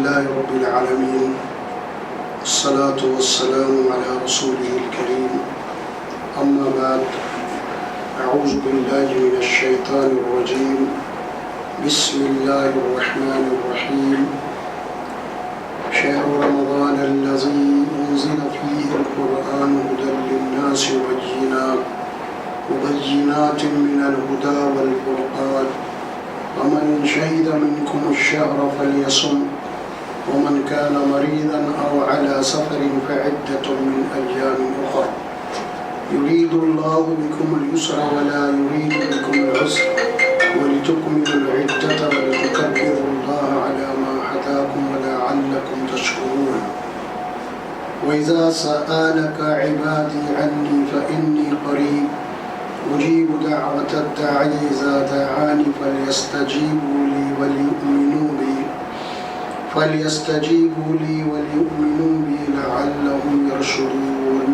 لله رب العالمين الصلاة والسلام على رسوله الكريم أما بعد أعوذ بالله من الشيطان الرجيم بسم الله الرحمن الرحيم شهر رمضان الذي أنزل فيه القرآن هدى للناس وبينات من الهدى والفرقان ومن شهد منكم الشهر فليصم ومن كان مريضا أو على سفر فعدة من أيام أخر يريد الله بكم اليسر ولا يريد بكم العسر ولتكملوا العدة ولتكبروا الله على ما هداكم ولعلكم تشكرون وإذا سألك عبادي عني فإني قريب أجيب دعوة الداعي إذا دعاني فليستجيبوا لي وليؤمنوا بي لعلهم يرشدون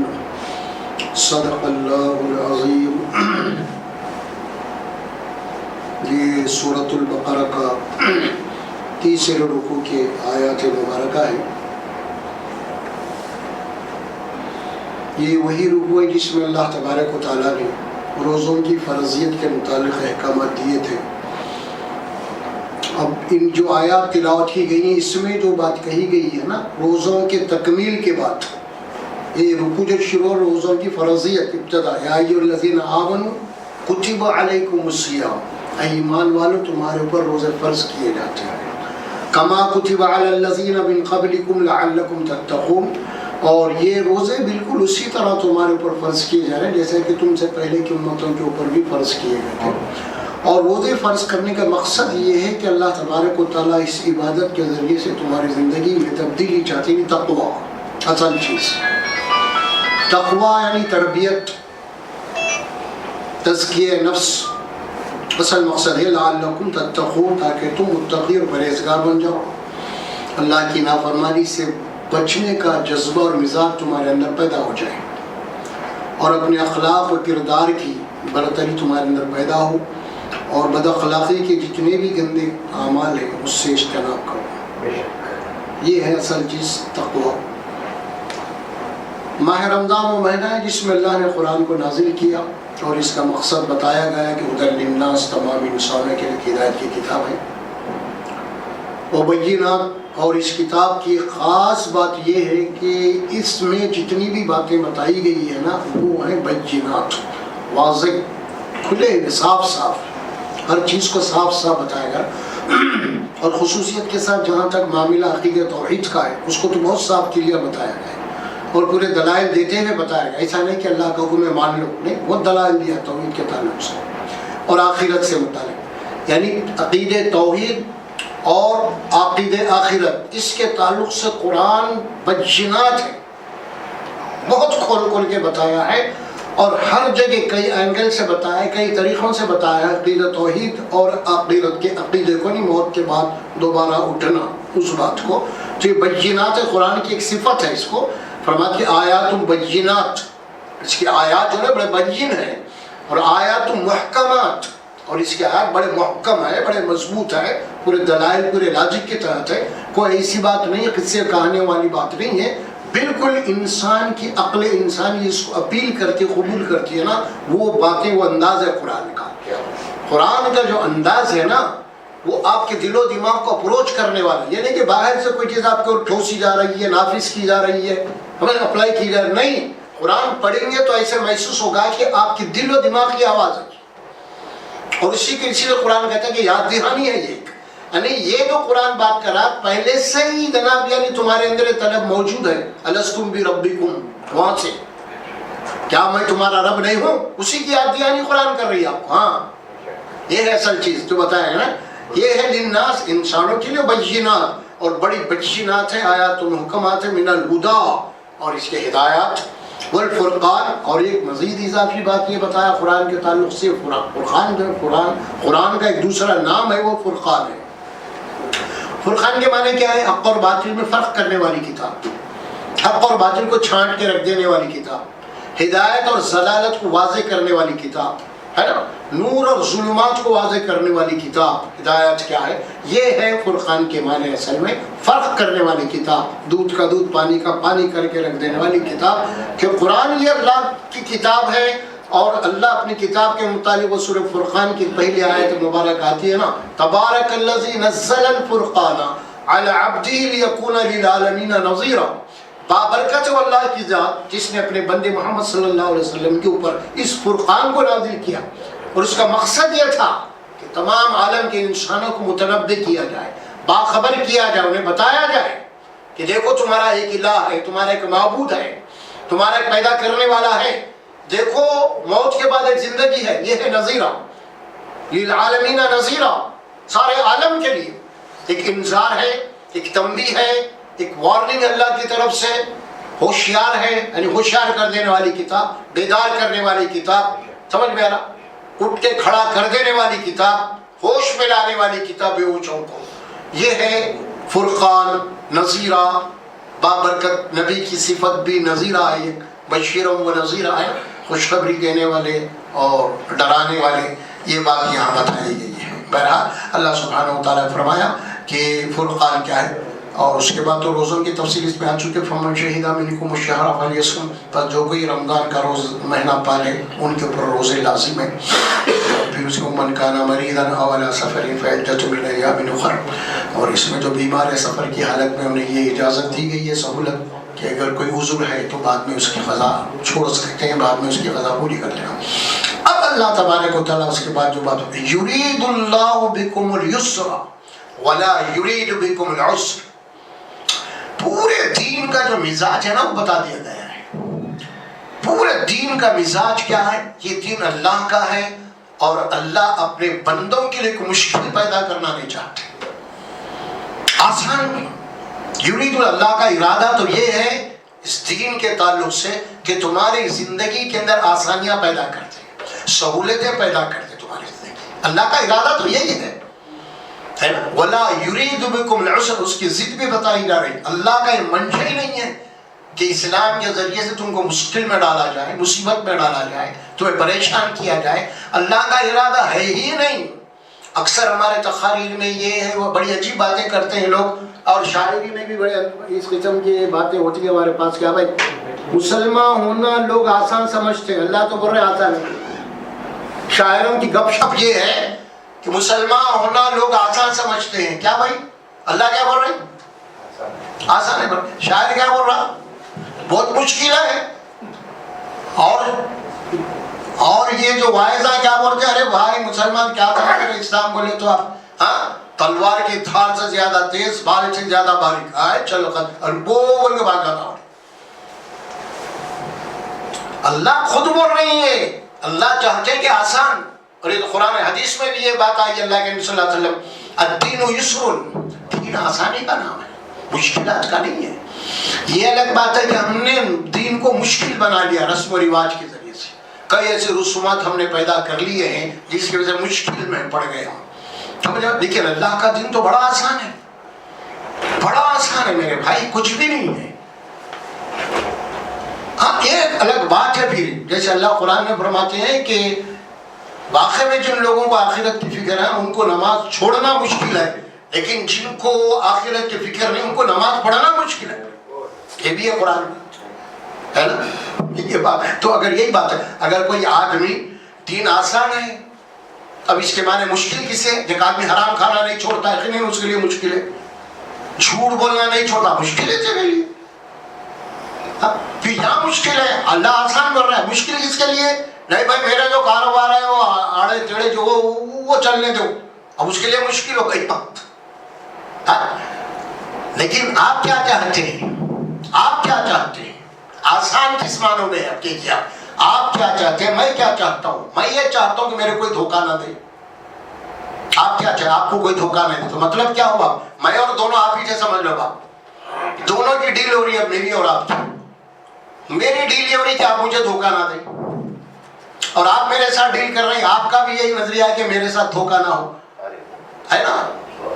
صدق اللہ العظیم۔ یہ سورۃ البقرہ کا تیسرے رکوع کے آیات مبارکہ ہے۔ یہ وہی رکوع ہے جس میں اللہ تبارک و تعالیٰ نے روزوں کی فرضیت کے متعلق احکامات دیے تھے۔ اب ان جو آیات تلاوت کی گئی ہیں اس میں جو بات کہی گئی ہے نا روزوں کے تکمیل کے بعد، یہ رکوع جو شروع روزوں کی فرضیت ابتدا، یا ایھا الذین آمنوا کتب علیکم الصیام، اے ایمان والو تمہارے اوپر روزے فرض کیے جاتے ہیں، کما کتب علی الذین من قبلکم لعلکم تتقون، اور یہ روزے بالکل اسی طرح تمہارے اوپر فرض کیے جا رہے ہیں جیسے کہ تم سے پہلے کی امتوں کے اوپر بھی فرض کیے گئے تھے۔ اور روزے فرض کرنے کا مقصد یہ ہے کہ اللہ تبارک و تعالیٰ اس عبادت کے ذریعے سے تمہاری زندگی میں تبدیلی چاہتے ہیں۔ تقویٰ اصل چیز، تقویٰ یعنی تربیت، تزکیہ نفس، اصل مقصد ہے لعلکم تتقون، تاکہ تم متقی اور پرہیزگار بن جاؤ، اللہ کی نافرمانی سے بچنے کا جذبہ اور مزاج تمہارے اندر پیدا ہو جائے، اور اپنے اخلاق و کردار کی برتری تمہارے اندر پیدا ہو، اور بد اخلاقی کے جتنے بھی گندے اعمال ہیں اس سے اجتناب کرو۔ یہ ہے اصل چیز تقویٰ۔ ماہ رمضان وہ مہینہ ہے جس میں اللہ نے قرآن کو نازل کیا، اور اس کا مقصد بتایا گیا کہ ہدی للناس، تمام انسانوں کے لیے ہدایت کی کتاب ہے۔ وبینات، اور اس کتاب کی خاص بات یہ ہے کہ اس میں جتنی بھی باتیں بتائی گئی ہیں نا وہ ہیں بینات، واضح، کھلے، صاف صاف، ہر چیز کو صاف صاف بتایا گیا، اور خصوصیت کے ساتھ جہاں تک معاملہ عقیدہ توحید کا ہے اس کو تو بہت صاف کلیئر بتایا گیا ہے، اور پورے دلائل دیتے ہوئے بتایا گیا۔ ایسا نہیں کہ اللہ کا حکم ہے مان لو، نہیں، وہ دلائل دیا توحید کے تعلق سے اور آخرت سے متعلق، یعنی عقید توحید اور عقید آخرت، اس کے تعلق سے قرآن بینات ہے، بہت کھول کھول کے بتایا ہے، اور ہر جگہ کئی اینگل سے بتایا ہے، کئی طریقوں سے بتایا ہے عقید توحید اور آخرت کے عقیدے کو، نہیں موت کے بعد دوبارہ اٹھنا اس بات کو۔ تو یہ بینات ہے، قرآن کی ایک صفت ہے، اس کو فرماتے کہ آیات بینات، اس کی آیات جو ہے بڑے بین ہیں، اور آیات محکمات، اور اس کے آیات بڑے محکم ہے، بڑے مضبوط ہے، پورے دلائل پورے لاجک کے تحت ہے، کوئی ایسی بات نہیں ہے، قصے کہانی والی بات نہیں ہے، بالکل انسان کی عقل انسانی اس کو اپیل کرتی، قبول کرتی ہے نا، وہ باتیں، وہ انداز ہے قرآن کا۔ قرآن کا جو انداز ہے نا وہ آپ کے دل و دماغ کو اپروچ کرنے والا، یہ نہیں کہ باہر سے کوئی چیز آپ کو ٹھوسی جا رہی ہے، نافذ کی جا رہی ہے، ہمیں اپلائی کی جا رہی ہے، نہیں، قرآن پڑھیں گے تو ایسے محسوس ہوگا کہ آپ کی دل و دماغ کی آواز ہے، اور اسی لیے قرآن کہتا ہے کہ یاد دہانی ہے یہ، یعنی یہ جو قرآن بات کر رہا پہلے سے ہی جناب، یعنی تمہارے اندر طلب موجود ہے، الستم بربکم، وہاں سے کیا میں تمہارا رب نہیں ہوں، اسی کی یاد دہانی قرآن کر رہی ہے آپ کو۔ ہاں، یہ ہے اصل چیز جو بتایا ہے نا، یہ ہے للناس، انسانوں کے لیے بینات، اور بڑی بینات ہے، آیات محکمات ہے، من الہدی، اور اس کے ہدایات، والفرقان، اور ایک مزید اضافی بات یہ بتایا قرآن کے تعلق سے، فرقان جو ہے، قرآن کا ایک دوسرا نام ہے وہ فرقان ہے۔ فرقان کے معنی کیا ہے؟ حق اور باطل میں فرق کرنے والی کتاب، حق اور باطل کو چھانٹ کے رکھ دینے والی کتاب، ہدایت اور ضلالت کو واضح کرنے والی کتاب، ہے نا. نور اور ظلمات کو واضح کرنے والی کتاب ہدایت کیا ہے؟ یہ ہے فرقان کے معنی اصل میں فرق کرنے والی کتاب، دودھ کا دودھ پانی کا پانی کر کے رکھ دینے والی کتاب. کہ قرآن یہ اللہ کی کتاب ہے اور اللہ اپنی کتاب کے متعلق وہ سورہ فرقان کی پہلی آیت مبارک آتی ہے نا، تبارک الذی نزل الفرقان علی عبدہ لیکون للعالمین نذیرا. بابرکت ہے اللہ کی ذات جس نے اپنے بندے محمد صلی اللہ علیہ وسلم کے اوپر اس فرقان کو نازل کیا، اور اس کا مقصد یہ تھا کہ تمام عالم کے انسانوں کو متنبع کیا جائے، باخبر کیا جائے، انہیں بتایا جائے کہ دیکھو تمہارا ایک الہ ہے، تمہارا ایک معبود ہے، تمہارا ایک پیدا کرنے والا ہے، دیکھو موت کے بعد ایک زندگی ہے. یہ ہے نذیرہ للعالمین نذیرہ، سارے عالم کے لیے ایک انذار ہے، ایک تنبیہ ہے، ایک وارننگ اللہ کی طرف سے. ہوشیار ہے یعنی ہوشیار کر دینے والی کتاب، بیدار کرنے والی کتاب، سمجھ میں آ رہا، اٹھ کے کھڑا کر دینے والی کتاب، ہوش میں لانے والی کتاب بےہوشوں کو. یہ ہے فرقان نذیرہ. بابرکت نبی کی صفت بھی نذیرہ ہے، بشیر و نذیرہ ہے، خوشخبری دینے والے اور ڈرانے والے. یہ بات یہاں بتائی گئی ہے. بہرحال اللہ سبحانہ وتعالیٰ نے فرمایا کہ فرقان کیا ہے، اور اس کے بعد تو روزوں کی تفصیل اس میں آ چکے. فمن شہد منکم الشہر فلیصم، پر جو کوئی رمضان کا روز مہینہ پالے ان کے اوپر روزے لازم ہیں. پھر اس کو من کان مریضا او علی سفر فعدۃ من ایام اخر، اور اس میں جو بیمار ہے سفر کی حالت میں انہیں یہ اجازت دی گئی ہے، سہولت، کہ اگر کوئی عذر ہے تو بعد میں اس کی قضا چھوڑ سکتے ہیں، بعد میں اس کی قضا پوری کر لینا. اب اللہ تبارک و تعالیٰ اس کے بعد جو بات ہوتی ہے، یرید اللہ بکم اليسر ولا یرید بکم العسر. پورے دین کا جو مزاج ہے نا وہ بتا دیا گیا ہے. پورے دین کا مزاج کیا ہے؟ یہ دین اللہ کا ہے، اور اللہ اپنے بندوں کے لیے کوئی مشکل پیدا کرنا نہیں چاہتے، آسان نہیں. یرید اللہ کا ارادہ تو یہ ہے اس دین کے تعلق سے کہ تمہاری زندگی کے اندر آسانیاں پیدا کرتے، سہولتیں پیدا کرتے تمہاری زندگی. اللہ کا ارادہ تو یہی ہے نا. ولا یرید بکم العسر، اس کی ضد بھی بتائی جا رہی. اللہ کا یہ منشا ہی نہیں ہے کہ اسلام کے ذریعے سے تم کو مشکل میں ڈالا جائے، مصیبت میں ڈالا جائے، تمہیں پریشان کیا جائے. اللہ کا ارادہ ہے ہی نہیں. اکثر ہمارے تقاریر میں یہ ہے، وہ بڑی عجیب باتیں کرتے ہیں لوگ، اور شاعری میں بھی بڑے اس قسم کی باتیں ہوتی ہیں ہمارے پاس. کیا بھائی، مسلمان ہونا لوگ آسان سمجھتے ہیں، اللہ تو بول رہے آسان ہے. شاعروں کی گپ شپ یہ ہے کہ مسلمان ہونا لوگ آسان سمجھتے ہیں. کیا بھائی، اللہ کیا بول رہے ہیں؟ آسان ہے. شاعر کیا بول رہا؟ بہت مشکل ہے. اور یہ جو واعظہ کیا بولتے ہیں، ارے بھائی مسلمان کیا سمجھ رہے اسلام بولے تو آپ، ہاں تلوار کی دھار سے زیادہ تیز، بال سے زیادہ باریک، آئے چلو اور بول کے بھاگ جاتا. اللہ خود بول رہی ہے، اللہ چاہتے ہیں کہ آسان. اور یہ تو قرآن حدیث میں بھی یہ بات آئی اللہ کے نبی صلی اللہ علیہ وسلم، الدین یسر، دین آسانی کا نام ہے، مشکلات کا نہیں ہے. یہ الگ بات ہے کہ ہم نے دین کو مشکل بنا لیا رسم و رواج کے ذریعے سے. کئی ایسے رسومات ہم نے پیدا کر لیے ہیں جس کی وجہ سے مشکل میں پڑ گئے ہم. لیکن اللہ کا دین تو بڑا آسان ہے، بڑا آسان ہے میرے بھائی، کچھ بھی نہیں ہے. ہاں ایک الگ بات ہے پھر، جیسے اللہ قرآن میں فرماتے ہیں کہ واقع میں جن لوگوں کو آخرت کی فکر ہے ان کو نماز چھوڑنا مشکل ہے، لیکن جن کو آخرت کی فکر نہیں ان کو نماز پڑھنا مشکل ہے. یہ بھی ہے قرآن میں، ہے نا. یہ بات تو اگر یہی بات ہے، اگر کوئی آدمی دین آسان ہے، اب اس کے معنی مشکل کسے؟ ایک آدمی حرام کھانا نہیں چھوڑتا ہے، یقیناً اس کے لیے مشکل ہے. جھوٹ بولنا نہیں چھوڑتا، مشکل ہے تیرے لیے. پھر یہاں مشکل ہے، اللہ آسان بول رہا ہے. مشکل کس کے لیے؟ نہیں بھائی میرا جو کاروبار ہے وہ آڑے ٹیڑے جو وہ چلنے دو، اب اس کے لیے مشکل ہو گئی بات. لیکن آپ کیا چاہتے ہیں؟ آپ کیا چاہتے ہیں؟ آسان کس معنوں میں ہے کہ کیا آپ کیا چاہتے ہیں؟ میں کیا چاہتا ہوں؟ میں یہ چاہتا ہوں کہ میرے کوئی دھوکہ نہ دے. آپ کیا چاہتے؟ آپ کو کوئی دھوکہ نہیں دے تو مطلب کیا ہوا؟ میں اور دونوں آپ ہی سے سمجھ لو بات، دونوں کی ڈیل ہو رہی ہے، میری اور آپ کی. میری ڈیل یہ ہو رہی ہے کہ آپ مجھے دھوکہ نہ دیں، اور آپ میرے ساتھ ڈیل کر رہے ہیں، آپ کا بھی یہی نظریہ ہے کہ میرے ساتھ دھوکہ نہ ہو، ہے نا.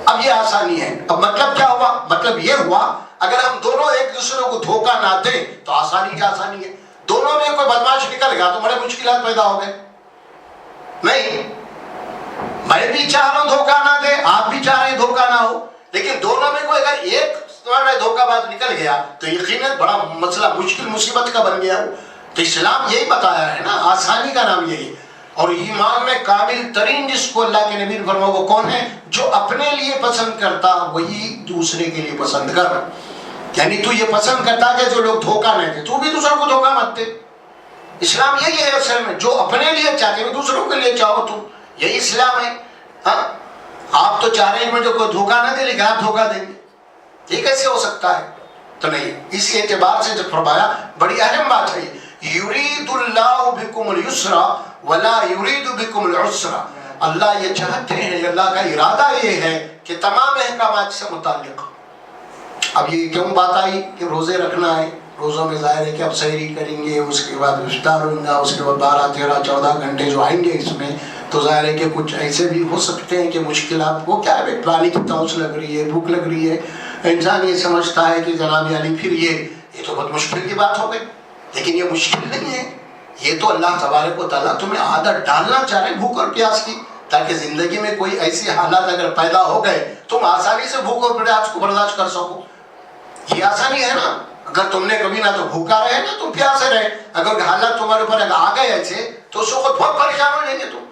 اب یہ آسانی ہے. اب مطلب کیا ہوا؟ مطلب یہ ہوا اگر ہم دونوں ایک دوسرے کو دھوکہ نہ دیں تو آسانی کی آسانی ہے. دونوں میں کوئی بدماش نکل گیا تو بڑے مشکلات پیدا ہو گئے. نہیں، میں بھی چاہ رہا ہوں دھوکہ نہ دے، آپ بھی چاہ رہے ہیں دھوکہ نہ ہو، لیکن دونوں میں کوئی اگر ایک تمہارا دھوکہ باز نکل گیا تو یقیناً بڑا مسئلہ مشکل مصیبت کا بن گیا ہو۔ تو اسلام یہی بتایا ہے نا، آسانی کا نام یہی ہے۔ اور ایمان میں کامل ترین جس کو اللہ کے نبی نے فرمایا وہ کون ہے؟ جو اپنے لیے پسند کرتا وہی دوسرے کے لیے پسند کر۔ یعنی تو یہ پسند کرتا کہ جو لوگ دھوکہ نہ دے، تو بھی دوسروں کو دھوکہ مت دے۔ اسلام یہی ہے اصل میں، جو اپنے لیے چاہتے ہیں دوسروں کے لیے چاہو تم، یہی اسلام ہے۔ ہاں آپ تو چاہ رہے ہیں مجھے کوئی دھوکہ نہ دے لیکن آپ دھوکہ دیں گے، یہ کیسے ہو سکتا ہے؟ تو نہیں، اس اعتبار سے جو فرمایا بڑی اہم بات ہے، یرید اللہ بکم الیسر ولا یرید بکم العسر۔ اللہ یہ چاہتے ہیں، اللہ کا ارادہ یہ ہے کہ تمام احکامات سے متعلق۔ اب یہ کیوں بات آئی کہ روزے رکھنا ہے؟ روزوں میں ظاہر ہے کہ اب سحری کریں گے، اس کے بعد افطار ہوگا، اس کے بعد 12 13 14 گھنٹے جو آئیں گے اس میں، تو ظاہر ہے کہ کچھ ایسے بھی ہو سکتے ہیں کہ مشکلات، وہ کیا ہے، پانی کی تونس لگ رہی ہے، بھوک لگ رہی ہے، انسان یہ سمجھتا ہے کہ جناب یعنی پھر یہ تو بہت مشکل کی بات ہو گئی، لیکن یہ مشکل نہیں ہے، یہ تو اللہ تبارک و تعالیٰ تمہیں عادت ڈالنا چاہ رہے ہیں بھوک اور پیاس کی، تاکہ زندگی میں کوئی ایسی حالات اگر پیدا ہو گئے تم آسانی سے بھوک اور پیاس کو برداشت کر سکو۔ یہ آسانی ہے نا، اگر تم نے کبھی نہ تو بھوکا رہے نہ تم پیاسے رہے، اگر حالات تمہارے اوپر آ گئے ایسے تو اس وقت بہت پریشان ہو جائیں گے تم۔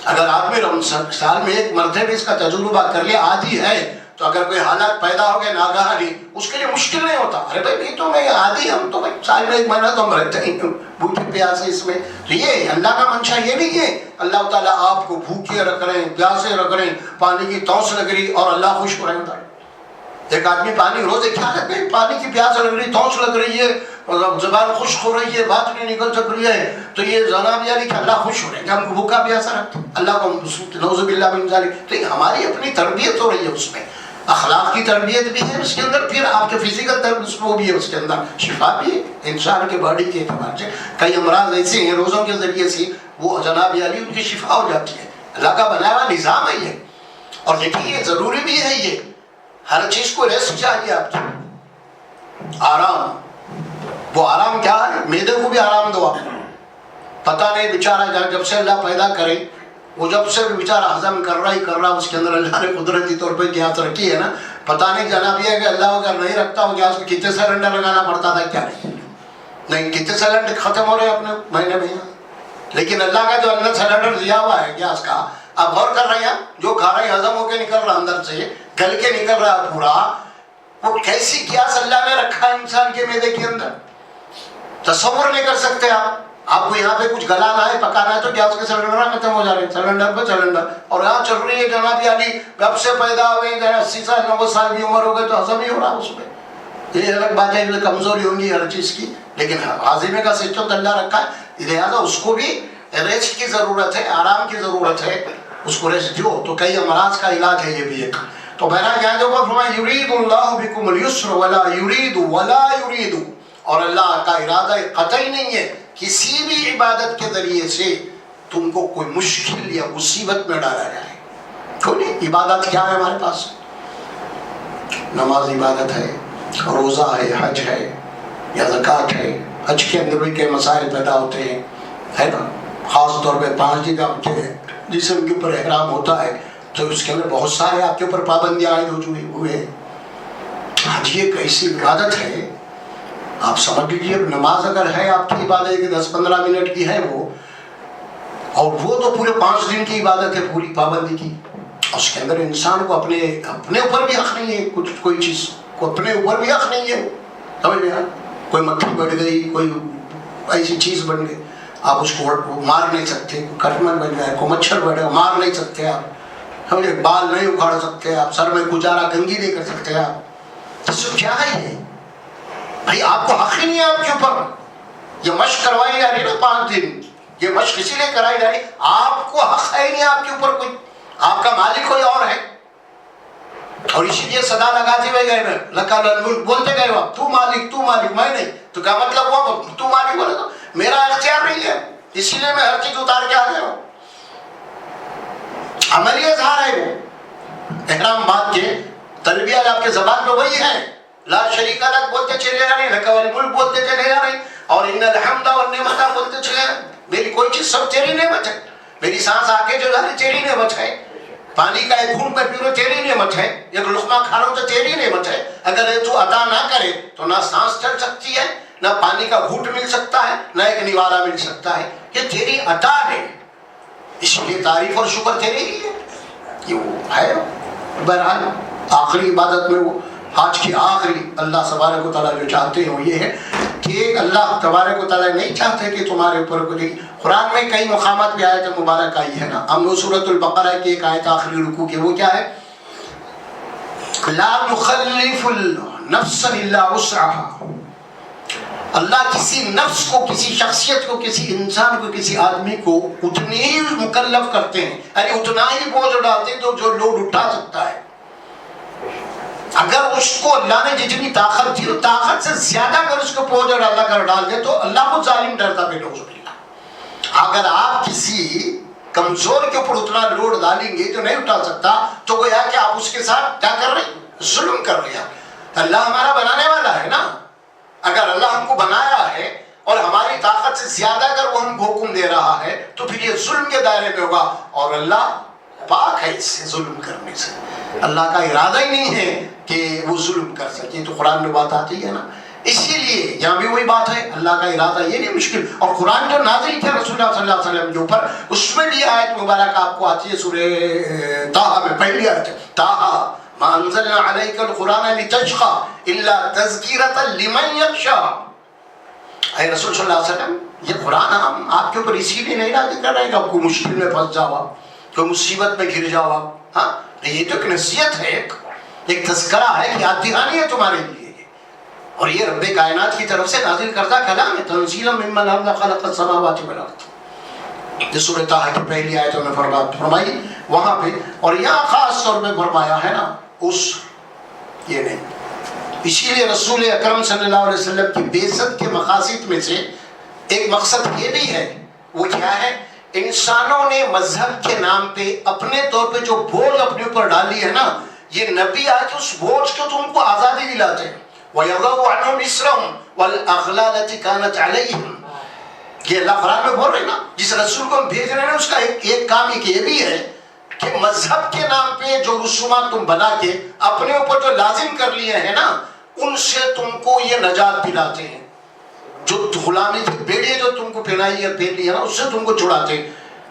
اگر آدمی سال میں ایک مرتبہ اس کا تجربہ کر لیا، عادی ہے، تو اگر کوئی حالات پیدا ہو گئے ناگہانی، اس کے لیے مشکل نہیں ہوتا، ارے بھائی یہ تو میں عادی، ہم تو بھائی سال میں ایک مہینہ تو ہم رہتے ہیں بھوکے پیاسے اس میں۔ تو یہ اللہ کا منشا یہ نہیں ہے اللہ تعالیٰ آپ کو بھوکے رکھ رہے ہیں، پیاسے رکھ رہے ہیں، پانی کی تونس لگ رہی اور اللہ خوش ہو رہے ہیں۔ ایک آدمی پانی روزے کیا لگ گئی، پانی کی پیاس لگ رہی، تونس لگ رہی ہے، زبان خشک ہو رہی ہے، بات نہیں نکل سک رہی ہے، تو یہ جناب یعنی کہ اللہ خوش ہو رہے ہیں کہ ہم کو بھوکا پیاسا رکھتے ہیں، اللہ کو نعوذ باللہ من ذالک۔ تو ہماری اپنی تربیت ہو رہی ہے، اس میں اخلاق کی تربیت بھی ہے اس کے اندر، پھر آپ کے فزیکل تربیت وہ بھی ہے اس کے اندر، شفا بھی ہے انسان کے باڈی کے اعتبار سے۔ کئی امراض ایسے ہیں روزوں کے ذریعے سے وہ جناب یعنی ان کی شفا ہو جاتی ہے، اللہ کا بنایا ہوا نظام ہے یہ۔ اور دیکھیے یہ ضروری بھی ہے، یہ ہر چیز کو ریسٹ چاہیے آپ کو، آرام۔ وہ آرام کیا ہے؟ معدے کو بھی آرام دو آپ، پتہ نہیں بیچارہ جب سے اللہ پیدا کرے وہ جب سے بھی بیچارہ ہضم کر رہا اس کے اندر اللہ نے قدرتی طور پہ گیس رکھی ہے نا، پتہ نہیں جناب یہ کہ اللہ اگر نہیں رکھتا ہو گیس کو کتنے سلنڈر لگانا پڑتا تھا، کیا نہیں کتنے سلنڈر ختم ہو رہے ہیں اپنے مہینے میں، لیکن اللہ کا جو اندر سلنڈر دیا ہوا ہے گیس کا، اب غور کر رہے ہیں جو کھا رہے ہیں ہضم ہو کے نکل رہا اندر سے، گل کے نکل رہا پورا، وہ کیسی گیس اللہ نے رکھا ہے انسان کے معدے کے اندر، تصور نہیں کر سکتے آپ۔ آپ کو یہاں پہ کچھ گلانا ہے پکانا ہے تو گیس کے سلنڈر ختم ہو جا رہے ہیں، سلنڈر پہ سلنڈر، اور یہاں چل رہی ہے جناب یعنی کب سے پیدا ہوئے 80 سال 90 سال بھی عمر ہو گئے تو ہضم ہی ہو رہا اس میں۔ یہ الگ بات ہے، کمزوری ہوں گی ہر چیز کی، لیکن ہاضمے کا سسٹم تو اللہ رکھا ہے، لہٰذا اس کو بھی ریسٹ کی ضرورت ہے، آرام کی ضرورت ہے، اس کو ریسٹ دو۔ تو کئی امراض کا علاج ہے یہ بھی ایک۔ تو بہرحال یہاں جو فرمایا یرید اللہ بکم الیسر ولا یرید، اور اللہ کا ارادہ قطعی نہیں ہے کسی بھی عبادت کے ذریعے سے تم کو کوئی مشکل یا مصیبت میں ڈالا جائے۔ کوئی نہیں، عبادت کیا ہے ہمارے پاس؟ نماز عبادت ہے، روزہ ہے، حج ہے یا زکوٰۃ ہے۔ حج کے اندر بھی کئی مسائل پیدا ہوتے ہیں، ہے نا، خاص طور پہ 5 دن آپ کے جسم کے اوپر احرام ہوتا ہے تو اس کے اندر بہت سارے آپ کے اوپر پابندیاں عائد ہوئے ہیں۔ حج ایک ایسی عبادت ہے، آپ سمجھ لیجیے نماز اگر ہے آپ کی عبادت کہ 10-15 منٹ کی ہے وہ، اور وہ تو پورے 5 دن کی عبادت ہے پوری پابندی کی۔ اس کے اندر انسان کو اپنے اوپر بھی حق نہیں ہے، کوئی چیز کو اپنے اوپر بھی حق نہیں ہے، سمجھ لیا، کوئی مکھی بڑھ گئی، کوئی ایسی چیز بن گئی، آپ اس کو مار نہیں سکتے، کوئی کٹمن بن جائے، کوئی مچھر بڑھ گیا، مار نہیں سکتے آپ، سمجھے، بال نہیں اکھاڑ سکتے آپ، سر میں گجارا کنگھی نہیں کر سکتے آپ۔ تو سب کیا ہے یہ بھائی؟ آپ کو حق ہی نہیں ہے آپ کے اوپر۔ یہ مشق کروائی جا رہی ہے نا 5 دن، یہ مشق اسی لیے کرائی جا رہی ہے، آپ کو حق ہے ہی نہیں آپ کے اوپر کوئی، آپ کا مالک کوئی اور ہے، اور اسی لیے صدا لگاتے ہوئے گئے نا، لکل الملک بولتے گئے آپ، تو مالک میں نہیں، تو کیا مطلب ہوا تو مالک بولے تو میرا اختیار نہیں ہے، اسی لیے میں ہر چیز اتار کے آ گیا ہوں۔ عملی اظہار ہے وہ، احرام باندھ کے تلبیہ آپ کے زبان پہ وہی ہے، لا شریک لک بولتے چلے جا رہے ہیں، لک الملک بولتے چلے جا رہے ہیں، اور ان الحمد والنعمت بولتے چلے جا رہے ہیں، میری کوئی چیز سب تیری نعمت ہے، میری سانس آ کے جو ہے تیری نعمت ہے، پانی کا ایک گھونٹ میں پی لو تیری نعمت ہے، ایک لقمہ کھا لو تو تیری نعمت ہے. اگر یہ تو عطا نہ کرے تو نہ سانس چل سکتی ہے، نہ پانی کا گھونٹ مل سکتا ہے، نہ ایک نوالہ مل سکتا ہے. یہ تیری عطا ہے، اس لیے تعریف اور شکر تیرے ہی ہے. یہ وہ ہے. بہرحال آخری عبادت میں وہ آج کی آخری اللہ تبارک و تعالیٰ جو چاہتے ہیں وہ یہ ہے کہ اللہ تبارک و تعالیٰ نہیں چاہتے کہ تمہارے اوپر کوئی. قرآن میں کئی مقامات پہ آیت مبارک آئی ہے نا. ہم سورۃ البقرہ کی ایک آیت آخری رکوع کی، وہ کیا ہے؟ لا نخلف النفس الا وسعها. اللہ کسی نفس کو، کسی شخصیت کو، کسی انسان کو، کسی آدمی کو اتنی ہی مکلف کرتے ہیں، یعنی اتنا ہی بوجھ ڈالتے ہیں جو لوڈ اٹھا سکتا ہے. اگر اس کو اللہ نے جتنی طاقت دی، طاقت سے زیادہ اگر اس کو بوجھ اللہ کر ڈال دے تو اللہ کو ظالم ڈرتا بے نعوذ باللہ. اگر آپ کسی کمزور کے اوپر اتنا لوڈ ڈالیں گے جو نہیں اٹھا سکتا تو گویا کہ آپ اس کے ساتھ کیا کر رہے ہیں؟ ظلم کر رہے ہیں. اللہ ہمارا بنانے والا ہے نا. اگر اللہ ہم کو بنایا ہے اور ہماری طاقت سے زیادہ اگر وہ ہم کو حکم دے رہا ہے تو پھر یہ ظلم کے دائرے میں ہوگا، اور اللہ پاک ہے اس سے ظلم کرنے سے. اللہ کا ارادہ ہی نہیں ہے کہ وہ ظلم کر سکے. تو قرآن میں بات آتی ہے نا. اسی لیے یہاں بھی وہی بات ہے، اللہ کا ارادہ یہ نہیں مشکل. اور قرآن جو نازل تھے رسول اللہ صلی اللہ علیہ وسلم کے اوپر، اس میں بھی آیت مبارک آپ کو آتی ہے سورہ طٰہٰ میں. پہلی آیت ہے طٰہٰ ما انزلنا علیک القرآن لتشقى الا تذکرۃ لمن یخشی. اے رسول صلی اللہ علیہ وسلم، یہ قرآن ہم آپ کے اوپر اسی لیے نہیں نازل کر رہے کہ آپ کو مشکل میں پھنس جاؤ، کوئی مصیبت میں گر جاؤ. ہاں، یہ تو ایک نصیحت ہے، ایک تذکرہ ہے، یاد دہانی ہے تمہارے لیے. اور یہ رب کائنات کی طرف سے نازل کردہ کلام ہے. تنزیلا ممن خلق السماوات والارض. یہ سورۃ طٰہٰ کی پہلی آیتوں میں فرمائی وہاں پہ، اور یہاں خاص طور پہ فرمایا ہے نا اس یہ نہیں. اسی لیے رسول اکرم صلی اللہ علیہ وسلم کی بعثت کے مقاصد میں سے ایک مقصد یہ بھی ہے. وہ کیا ہے؟ انسانوں نے مذہب کے نام پہ اپنے طور پہ جو بوجھ اپنے اوپر ڈالی ہے نا، یہ نبی آ کے اس بوجھ کو تم کو آزادی دلاتے ہیں. وَيَضَعُ عَنْهُمْ إِصْرَهُمْ وَالْأَغْلَالَ الَّتِي كَانَتْ عَلَيْهِمْ. کہ اللہ قرآن میں بول رہے ہیں نا، جس رسول کو ہم بھیج رہے ہیں اس کا ایک کام یہ بھی ہے کہ مذہب کے نام پہ جو رسومات تم بنا کے اپنے اوپر جو لازم کر لیے ہیں نا، ان سے تم کو یہ نجات دلاتے ہیں. جو غلامی کی بیڑیاں جو تم کو پہنائی ہے پہن لی ہے نا، اس سے تم کو چھڑاتے ہیں.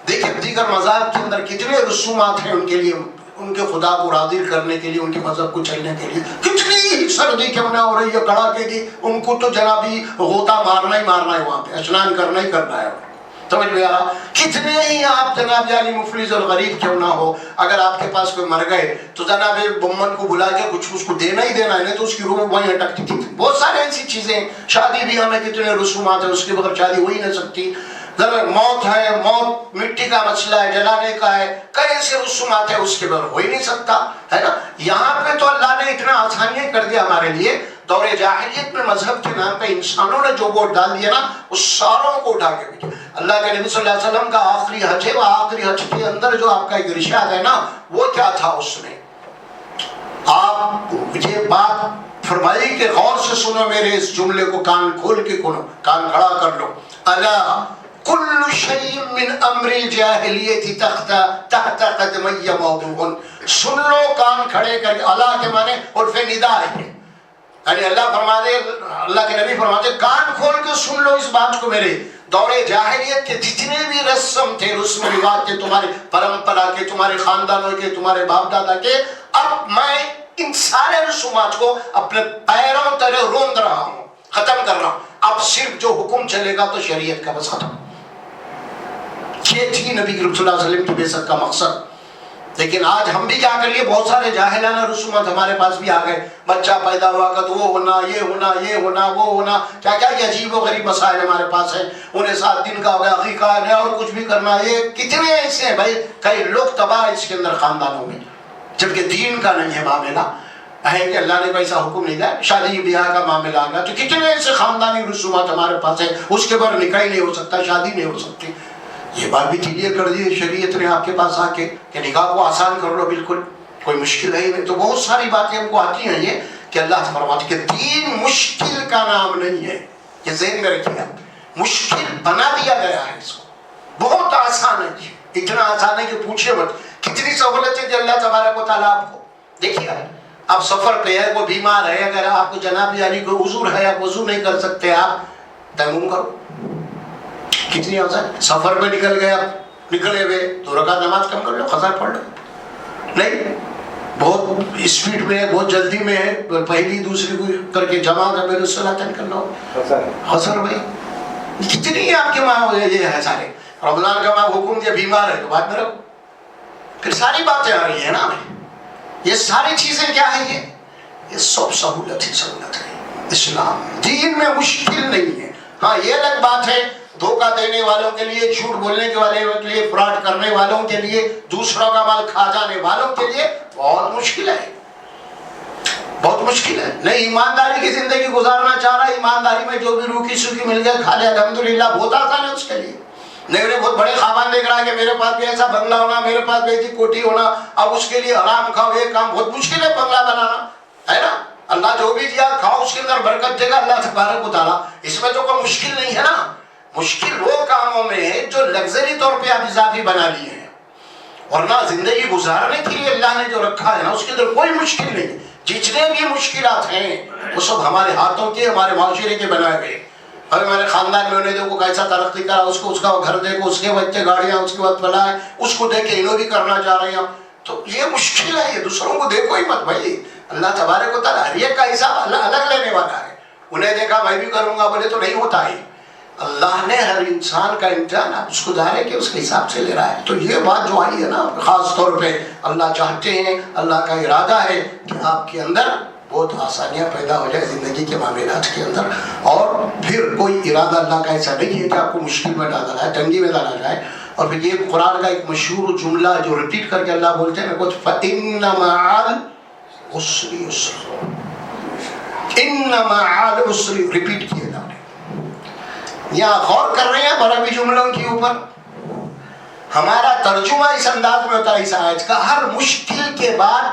دیکھیں دیگر مذاہب کے اندر کتنے رسومات ہیں ان کے لیے، ان کے خدا کو راضی کرنے کے لیے، ان کے مذہب کو چلنے کے لیے. کتنی سردی کیوں نہ ہو رہی ہے، کڑاکے کی، ان کو تو جنابی غوطہ مارنا ہی مارنا ہے، وہاں پہ اشنان کرنا ہی کرنا ہے. سمجھ میں آ رہا؟ کتنے ہی آپ جناب یعنی مفلس اور غریب کیوں نہ ہو، اگر آپ کے پاس کوئی مر گئے تو جناب بمن کو بلا کے کچھ اس کو دینا ہی دینا ہے، نہیں تو اس کی روح وہیں اٹکتی تھی. بہت سارے ایسی چیزیں. شادی بھی ہمیں کتنے رسومات ہیں، اس کے بغیر شادی ہو ہی نہیں سکتی. موت ہے، موت مٹی کا مسئلہ ہے، جلانے کا ہے، کئی ایسے رسومات ہیں اس کے بغیر ہو ہی نہیں سکتا ہے نا. یہاں پہ تو اللہ نے اتنا آسانیاں کر دیا ہمارے لیے. دور جاہلیت میں مذہب کے نام پہ انسانوں نے جو ووٹ ڈال دیا نا، اس ساروں کو اٹھا کے بھیجا. اللہ کے نبی صلی اللہ علیہ وسلم کا آخری حج ہے، وہ آخری حج کے اندر جو آپ کا ایک ارشاد ہے نا، وہ کیا تھا؟ اس میں آپ یہ بات فرمائی کہ غور سے سنو میرے اس جملے کو، کان کھول کے سنو، کان کھڑا کر لو. الا کل شیء من امر الجاہلیت تحت قدمی موضوع. سن لو، کان کھڑے کر کے. اللہ کے معنی عرف ندا ہے، یعنی اللہ فرما دے، اللہ کے نبی فرما دے کان کھول کے سن لو اس بات کو. میرے دور جاہلیت کے جتنے بھی رسم تھے، رسم رواج کے، تمہارے پرمپرا کے، تمہارے خاندانوں کے، تمہارے باپ دادا کے، اب میں ان سارے رسومات کو اپنے پیروں تلے روند رہا ہوں، ختم کر رہا ہوں. اب صرف جو حکم چلے گا تو شریعت کا، بس ختم. یہ تھی نبی کریم صلی اللہ علیہ وسلم کی بعثت کا مقصد. لیکن آج ہم بھی کیا کر لیے، بہت سارے جاہلانہ رسومات ہمارے پاس بھی آ گئے. بچہ پیدا ہوا تو وہ ہونا، یہ ہونا، یہ ہونا، وہ ہونا، کیا کیا یہ عجیب و غریب مسائل ہمارے پاس ہیں. انہیں 7 دن کا ہو گیا عقیقہ ہے اور کچھ بھی کرنا. یہ کتنے ایسے ہیں بھائی، کئی لوگ تباہ اس کے اندر خاندانوں میں، جبکہ دین کا نہیں ہے معاملہ ہے کہ اللہ نے ایسا حکم نہیں دیا. شادی بیاہ کا معاملہ آ گیا تو کتنے ایسے خاندانی رسومات ہمارے پاس ہیں، اس کے بعد نکاح نہیں ہو سکتا، شادی نہیں ہو سکتی. یہ بات بھی کلیئر کر دی شریعت نے آپ کے پاس آ کے کہ نکاح کو آسان کر لو، بالکل کوئی مشکل ہے ہی نہیں. تو بہت ساری باتیں ہم کو آتی ہیں یہ کہ اللہ فرماتے کہ دین مشکل کا نام نہیں ہے. یہ ذہن میں رکھیے، مشکل بنا دیا گیا ہے اس کو، بہت آسان ہے. اتنا آسان ہے کہ پوچھئے مت. کتنی سہولتیں دی اللہ تبارک و تعالیٰ آپ کو. دیکھیے آپ سفر پہ ہے، وہ بیمار ہے، اگر آپ کو جناب علی کو عذر ہے، آپ وضو نہیں کر سکتے، آپ تیمم کرو. کتنی آسان. سفر پہ نکل گئے، آپ نکلے ہوئے 2 رکعت نماز کم کر لو، قضا پڑھ لو. نہیں بہت اسپیڈ میں ہے، بہت جلدی میں ہے، پہلی دوسری کو کر کے جماعت ہے، میرے صلاۃ کر لو. حسر بھائی کتنی آپ کے وہاں یہ ہے سارے. رمضان کا ماں حکم دیا بیمار ہے تو بعد میں رکھو. پھر ساری باتیں آ رہی ہیں نا. یہ ساری چیزیں کیا ہیں؟ یہ سب سہولت ہی سہولت ہے. اسلام دین میں مشکل نہیں ہے. ہاں یہ الگ بات ہے دھوکہ دینے والوں کے لیے، جھوٹ بولنے کے والوں کے لیے، فراڈ کرنے والوں کے لیے، دوسروں کا مال کھا جانے والوں کے لیے بہت مشکل ہے، بہت مشکل ہے. نہیں ایمانداری کی زندگی گزارنا چاہ رہا ہے، ایمانداری میں جو بھی روکی سوکی مل گیا کھا لے الحمدللہ، بہت آسان ہے اس کے لیے. نہیں انہیں بہت بڑے خوابان دیکھ رہا ہے کہ میرے پاس بھی ایسا بنگلہ ہونا، میرے پاس بھی ایسی کوٹھی ہونا، اب اس کے لیے حرام کھاؤ. یہ کام بہت مشکل ہے بنگلہ بنانا، ہے نا. اللہ جو بھی دیا کھاؤ، اس کے اندر برکت دے گا اللہ تبارک و تعالیٰ. اس میں تو کوئی مشکل نہیں ہے نا. مشکل وہ کاموں میں ہے جو لگزری طور پہ آپ اضافی بنا لیے ہیں، ورنہ زندگی گزارنے کے لیے اللہ نے جو رکھا ہے نا اس کے اندر کوئی مشکل نہیں. جتنے بھی مشکلات ہیں وہ سب ہمارے ہاتھوں کے، ہمارے معاشرے کے بنائے گئے. ابھی ہمارے خاندان میں انہیں دیکھو کیسا ترقی کرا، اس کو اس کا گھر دیکھو، اس کے بچے گاڑیاں، اس کے بعد فلاں ہے، اس کو دیکھ کے انہوں بھی کرنا چاہ رہے ہیں. تو یہ مشکل ہے. یہ دوسروں کو دیکھو ہی مت بھائی. اللہ تبارک و تعالیٰ ہر ایک کا حساب اللہ الگ لینے والا ہے. انہیں دیکھا میں بھی کروں گا بولے تو نہیں ہوتا ہے. اللہ نے ہر انسان کا امتحان آپ اس کو ظاہر ہے کہ اس کے حساب سے لے رہا ہے. تو یہ بات جو آئی ہے نا خاص طور پہ اللہ چاہتے ہیں، اللہ کا ارادہ ہے کہ آپ کے اندر بہت آسانیاں پیدا ہو جائے زندگی کے معاملات کے اندر. اور پھر کوئی ارادہ اللہ کا ایسا نہیں ہے کہ آپ کو مشکل میں ڈالا جائے، تنگی میں ڈالا جائے. اور پھر یہ قرآن کا ایک مشہور جملہ جو ریپیٹ کر کے اللہ بولتے ہیں فَإِنَّ مَعَ الْعُسْرِ يُسْرًا. إِنَّ مَعَ الْعُسْرِ ریپیٹ کیا اللہ نے. یہاں غور کر رہے ہیں عربی جملوں کے اوپر. ہمارا ترجمہ اس انداز میں ہوتا ہے اس آیت کا، ہر مشکل کے بعد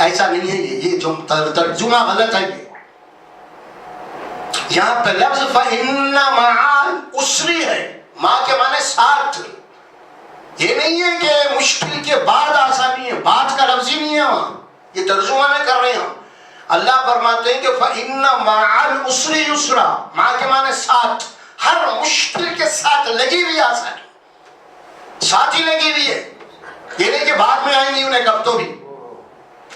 ایسا نہیں ہے. یہ جو ترجمہ غلط ہے. یہاں پہ لفظ فَإِنَّ مَعَ الْعُسْرِ ہے، ماں کے معنی ساتھ. یہ نہیں ہے کہ مشکل کے بعد آسانی ہے، بعد کا لفظ ہی نہیں ہے وہاں. یہ ترجمہ میں کر رہے ہیں. اللہ فرماتے ہیں کہ فَإِنَّ مَعَ الْعُسْرِ يُسْرًا، ماں کے معنی ساتھ، ہر مشکل کے ساتھ لگی ہوئی آسانی، ساتھ ہی لگی ہوئی ہے. یہ نہیں کہ بعد میں آئیں گی انہیں کب تو بھی،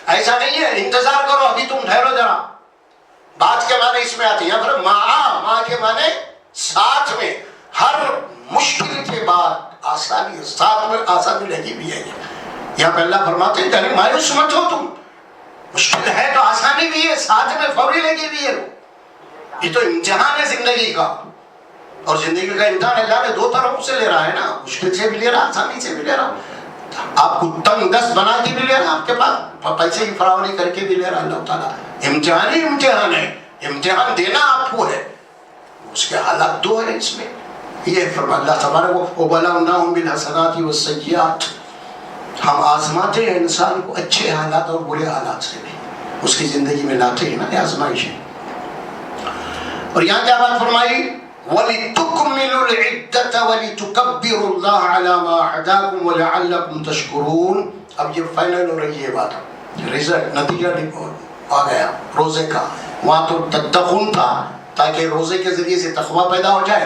ایسا نہیں ہے. انتظار کرو، ابھی تم ٹھہرو ذرا. بات کے معنی اس میں آتے ہیں. پھر ماں کے معنی ساتھ میں، ہر مشکل کے بعد آسانی، ساتھ میں آسانی لگی ہوئی ہے. یہاں پہ اللہ فرماتے ہیں کہ مایوس مت ہو تم، مشکل ہے تو آسانی بھی ہے، ساتھ میں فوری لگی ہوئی ہے. یہ تو امتحان ہے زندگی کا، اور زندگی کا امتحان اللہ نے 2 طرف سے لے رہا ہے نا، مشکل سے بھی لے رہا، آسانی سے بھی لے رہا. آپ کو تنگ دست بنا کے بھی لے رہا، آپ کے پاس پیسے کی فراوانی کر کے بھی لے رہا اللہ تعالیٰ. امتحان ہی امتحان ہے. امتحان دینا آپ کو ہے، اس کے حالات 2 ہیں اس میں. یہ فرما اللہ تبارک وَبَلَوْنَاهُمْ بِالْحَسَنَاتِ وَالسَّيِّئَاتِ. ہم آزماتے ہیں انسان کو اچھے حالات اور برے حالات سے بھی، اس کی زندگی میں لاتے ہیں نا آزمائش. اور یہاں کیا بات فرمائی؟ وَلِتُكْمِلُوا الْعِدَّةَ وَلِتُكَبِّرُوا اللَّهَ عَلَى مَا هَدَاكُمْ وَلَعَلَّكُمْ تَشْكُرُونَ. اب یہ فائنل ہو رہی ہے بات، رزلٹ، نتیجہ آ گیا روزے کا. وہاں تو تتقون تھا تاکہ روزے کے ذریعے سے تقویٰ پیدا ہو جائے،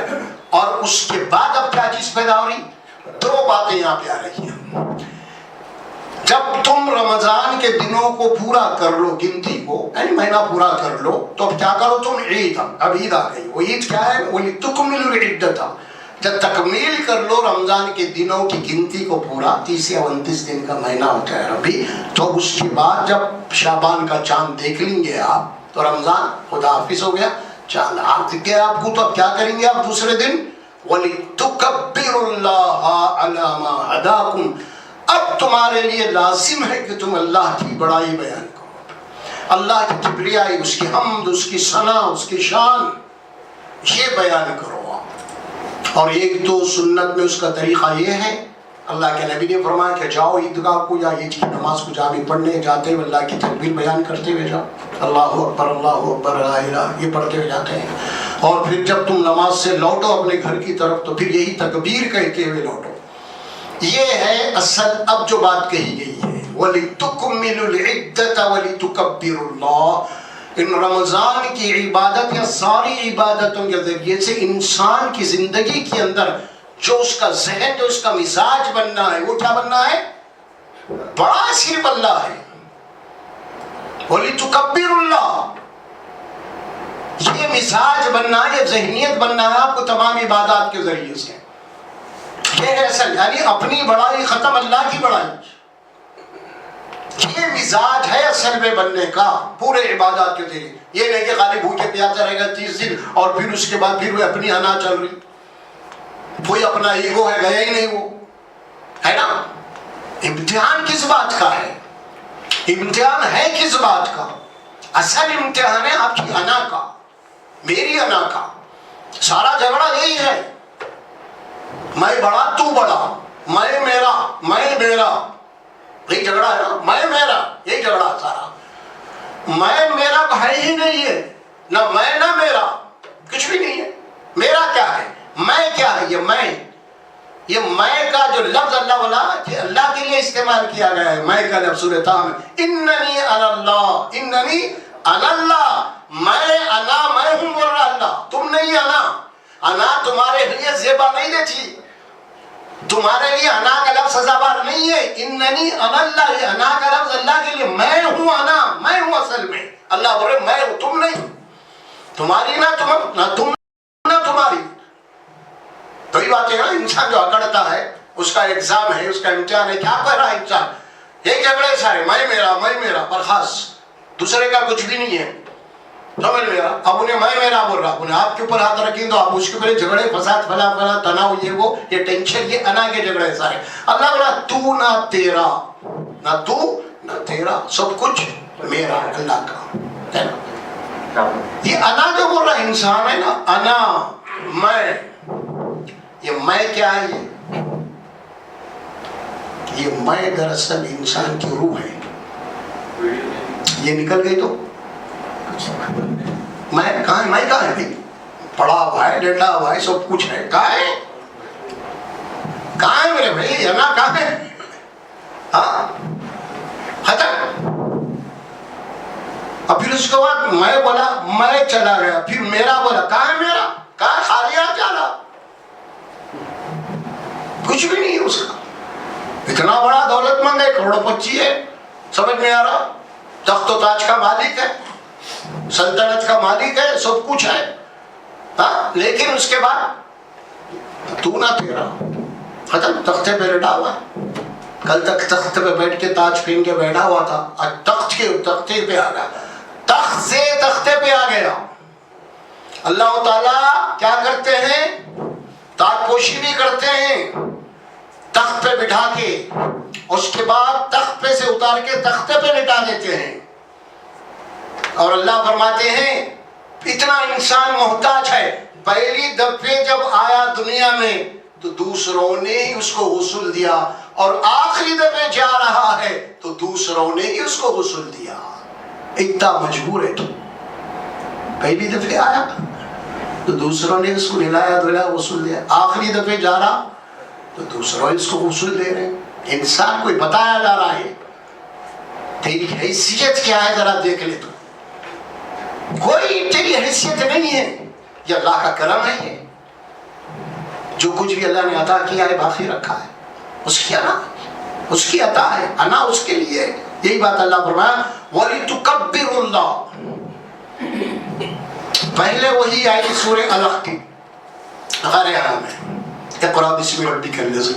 اور اس کے بعد اب کیا چیز پیدا ہو رہی؟ 2 باتیں یہاں پہ آ رہی ہیں. جب تم رمضان کے دنوں کو پورا کر لو، گنتی کو یعنی مہینہ پورا کر لو، تو اب کیا کرو تم؟ عید. اب عید آ گئی. وہ عید کیا ہے؟ وَلِتُكْمِلُوا الْعِدَّةَ. جب تکمیل کر لو رمضان کے دنوں کی گنتی کو پورا، 30 یا 29 دن کا مہینہ ہوتا ہے ربی، تو اس کے بعد جب شعبان کا چاند دیکھ لیں گے آپ تو رمضان خدا حافظ ہو گیا. چاند آپ دکھ گیا آپ کو، تو اب کیا کریں گے آپ دوسرے دن؟ وَلِتُكَبِّرُوا اللَّهَ عَلَى مَا هَدَاكُمْ. اب تمہارے لیے لازم ہے کہ تم اللہ کی بڑائی بیان کرو، اللہ کی کبریائی، اس کی حمد، اس کی ثنا، اس کی شان، یہ بیان کرو. اور ایک تو سنت میں اس کا طریقہ یہ ہے، اللہ کے نبی نے فرمایا کہ جاؤ عیدگاہ کو یا عید کی نماز کو جا بھی پڑھنے جاتے ہوئے اللہ کی تکبیر بیان کرتے ہوئے جاؤ، اللہ اکبر لا الہ، یہ پڑھتے ہوئے جاتے ہیں. اور پھر جب تم نماز سے لوٹو اپنے گھر کی طرف تو پھر یہی تکبیر کہتے ہوئے لوٹو. یہ ہے اصل اب جو بات کہی گئی ہے وَلِتُكْمِلُوا الْعِدَّةَ وَلِتُكَبِّرُوا اللَّهَ. ان رمضان کی عبادت یا ساری عبادتوں کے ذریعے سے انسان کی زندگی کے اندر جو اس کا ذہن جو اس کا مزاج بننا ہے وہ کیا بننا ہے؟ بڑا صرف اللہ ہے. وَلِتُكَبِّرُوا اللَّهَ. یہ مزاج بننا ہے، یہ ذہنیت بننا ہے آپ کو تمام عبادات کے ذریعے سے. یہ ہے اصل، یعنی اپنی بڑائی ختم، اللہ کی بڑائی. یہ مزاج ہے اصل میں بننے کا پورے عبادات کے ذریعے. یہ نہیں کہ خالی بھوکے پیاسا رہے گا 30 دن اور پھر اس کے بعد پھر وہ اپنی انا چل رہی، کوئی اپنا ایگو ہے گیا ہی نہیں، وہ ہے نا. امتحان کس بات کا ہے؟ امتحان ہے کس بات کا؟ اصل امتحان ہے آپ کی انا کا، میری انا کا. سارا جھگڑا یہی ہے، میں بڑا تو بڑا، میں میرا میں میرا. یہی جھگڑا ہے نا، میں میرا، یہی جھگڑا سارا. میں میرا ہے ہی نہیں ہے، نہ میں نہ میرا، کچھ بھی نہیں ہے. میرا کیا ہے؟ میں کیا ہے؟ یہ میں کا جو لفظ اللہ والا کہ اللہ کے لیے استعمال کیا گیا ہے، میں کا لفظ سورۃ طٰ میں اننی انا اللہ، اننی انا اللہ، میں انا میں ہوں بول رہا اللہ، تم نہیں انا. انا تمہارے لیے زیبا نہیں دیتی، تمہارے لیے انا کا لفظ سزاوار نہیں ہے. اننی انا اللہ، یہ انا کا لفظ اللہ کے لیے میں ہوں، انا میں ہوں اصل میں. اللہ بولے میں ہوں، تم نہیں. تمہاری نہ تم نہ تمہاری. تو یہ بات ہے نا، انسان جو اکڑتا ہے اس کا ایگزام ہے، اس کا امتحان ہے. کیا کر رہا ہے انسان؟ ایک جھگڑے سارے میں میرا برخاست، دوسرے کا کچھ بھی نہیں ہے. سمجھ لیا؟ اب انہیں میں میرا بول رہا، انہیں آپ کے اوپر ہاتھ رکھیں تو آپ اس کے اوپر جھگڑے فساد فلا تناؤ یہ ٹینشن، یہ انا کے جھگڑے سارے. اللہ بولا تو نہ تیرا، نہ تو نہ تیرا، سب کچھ میرا اللہ کا ہے نا. یہ انا جو بول رہا انسان ہے نا، انا میں، یہ میں کیا ہے؟ یہ میں دراصل انسان کی روح ہے. یہ نکل گئی تو میں کہاں ہے؟ میں کہاں ہے بھائی؟ پڑا ہوا ہے، ڈنڈا ہوا ہے، سب کچھ ہے. کہاں ہے؟ کہاں ہے میرے بھائی؟ انا کہاں ہے؟ ہاں ختم. اور پھر اس کے بعد میں بولا، میں چلا گیا، پھر میرا بولا، کہاں ہے میرا؟ کہاں خالی ہاتھ چلا؟ کچھ بھی نہیں ہے اس کا. اتنا بڑا دولت مند ہے، کروڑوں پتی ہے، سمجھ میں آ رہا؟ تخت و تاج کا مالک ہے، سلطنت کا مالک ہے، سب کچھ ہے. ہاں لیکن اس کے بعد تو نہ تیرا، ختم. تختے پہ لیٹا ہوا ہے، کل تک تخت پہ بیٹھ کے تاج پہن کے بیٹھا ہوا تھا، آج تختے پہ آ گیا، تخت سے تختے پہ آ گیا. اللہ تعالیٰ کیا کرتے ہیں؟ تاج پوشی بھی کرتے ہیں تخت پہ بٹھا کے، اس کے بعد تخت پہ سے اتار کے تختے پہ لٹا دیتے ہیں. اور اللہ فرماتے ہیں اتنا انسان محتاج ہے. پہلی دفعے جب آیا دنیا میں تو دوسروں نے ہی اس کو غسل دیا، اور آخری دفعے جا رہا ہے تو دوسروں نے ہی اس کو غسل دیا. اتنا مجبور ہے. تو پہلی دفعے آیا تو دوسروں نے اس کو نہلایا دھلایا غسل دیا، آخری دفعے جا رہا تو دوسروں اس کو غسل دے رہے. انسان کو بتایا جا رہا ہے تیری حیثیت کیا ہے، ذرا دیکھ لے. تو کوئی تیری حیثیت نہیں ہے، یہ اللہ کا کرم ہے. یہ جو کچھ بھی اللہ نے عطا کیا ہے باقی رکھا ہے، اس کی انا، اس کی عطا ہے، انا اس کے لیے. یہی بات اللہ فرمایا وَلِتُكَبِّرُوا اللَّهَ. پہلے وہی آئی سورہ الق کی غارہ میں، اقرأ بِاسْمِ رَبِّكَ الَّذِي.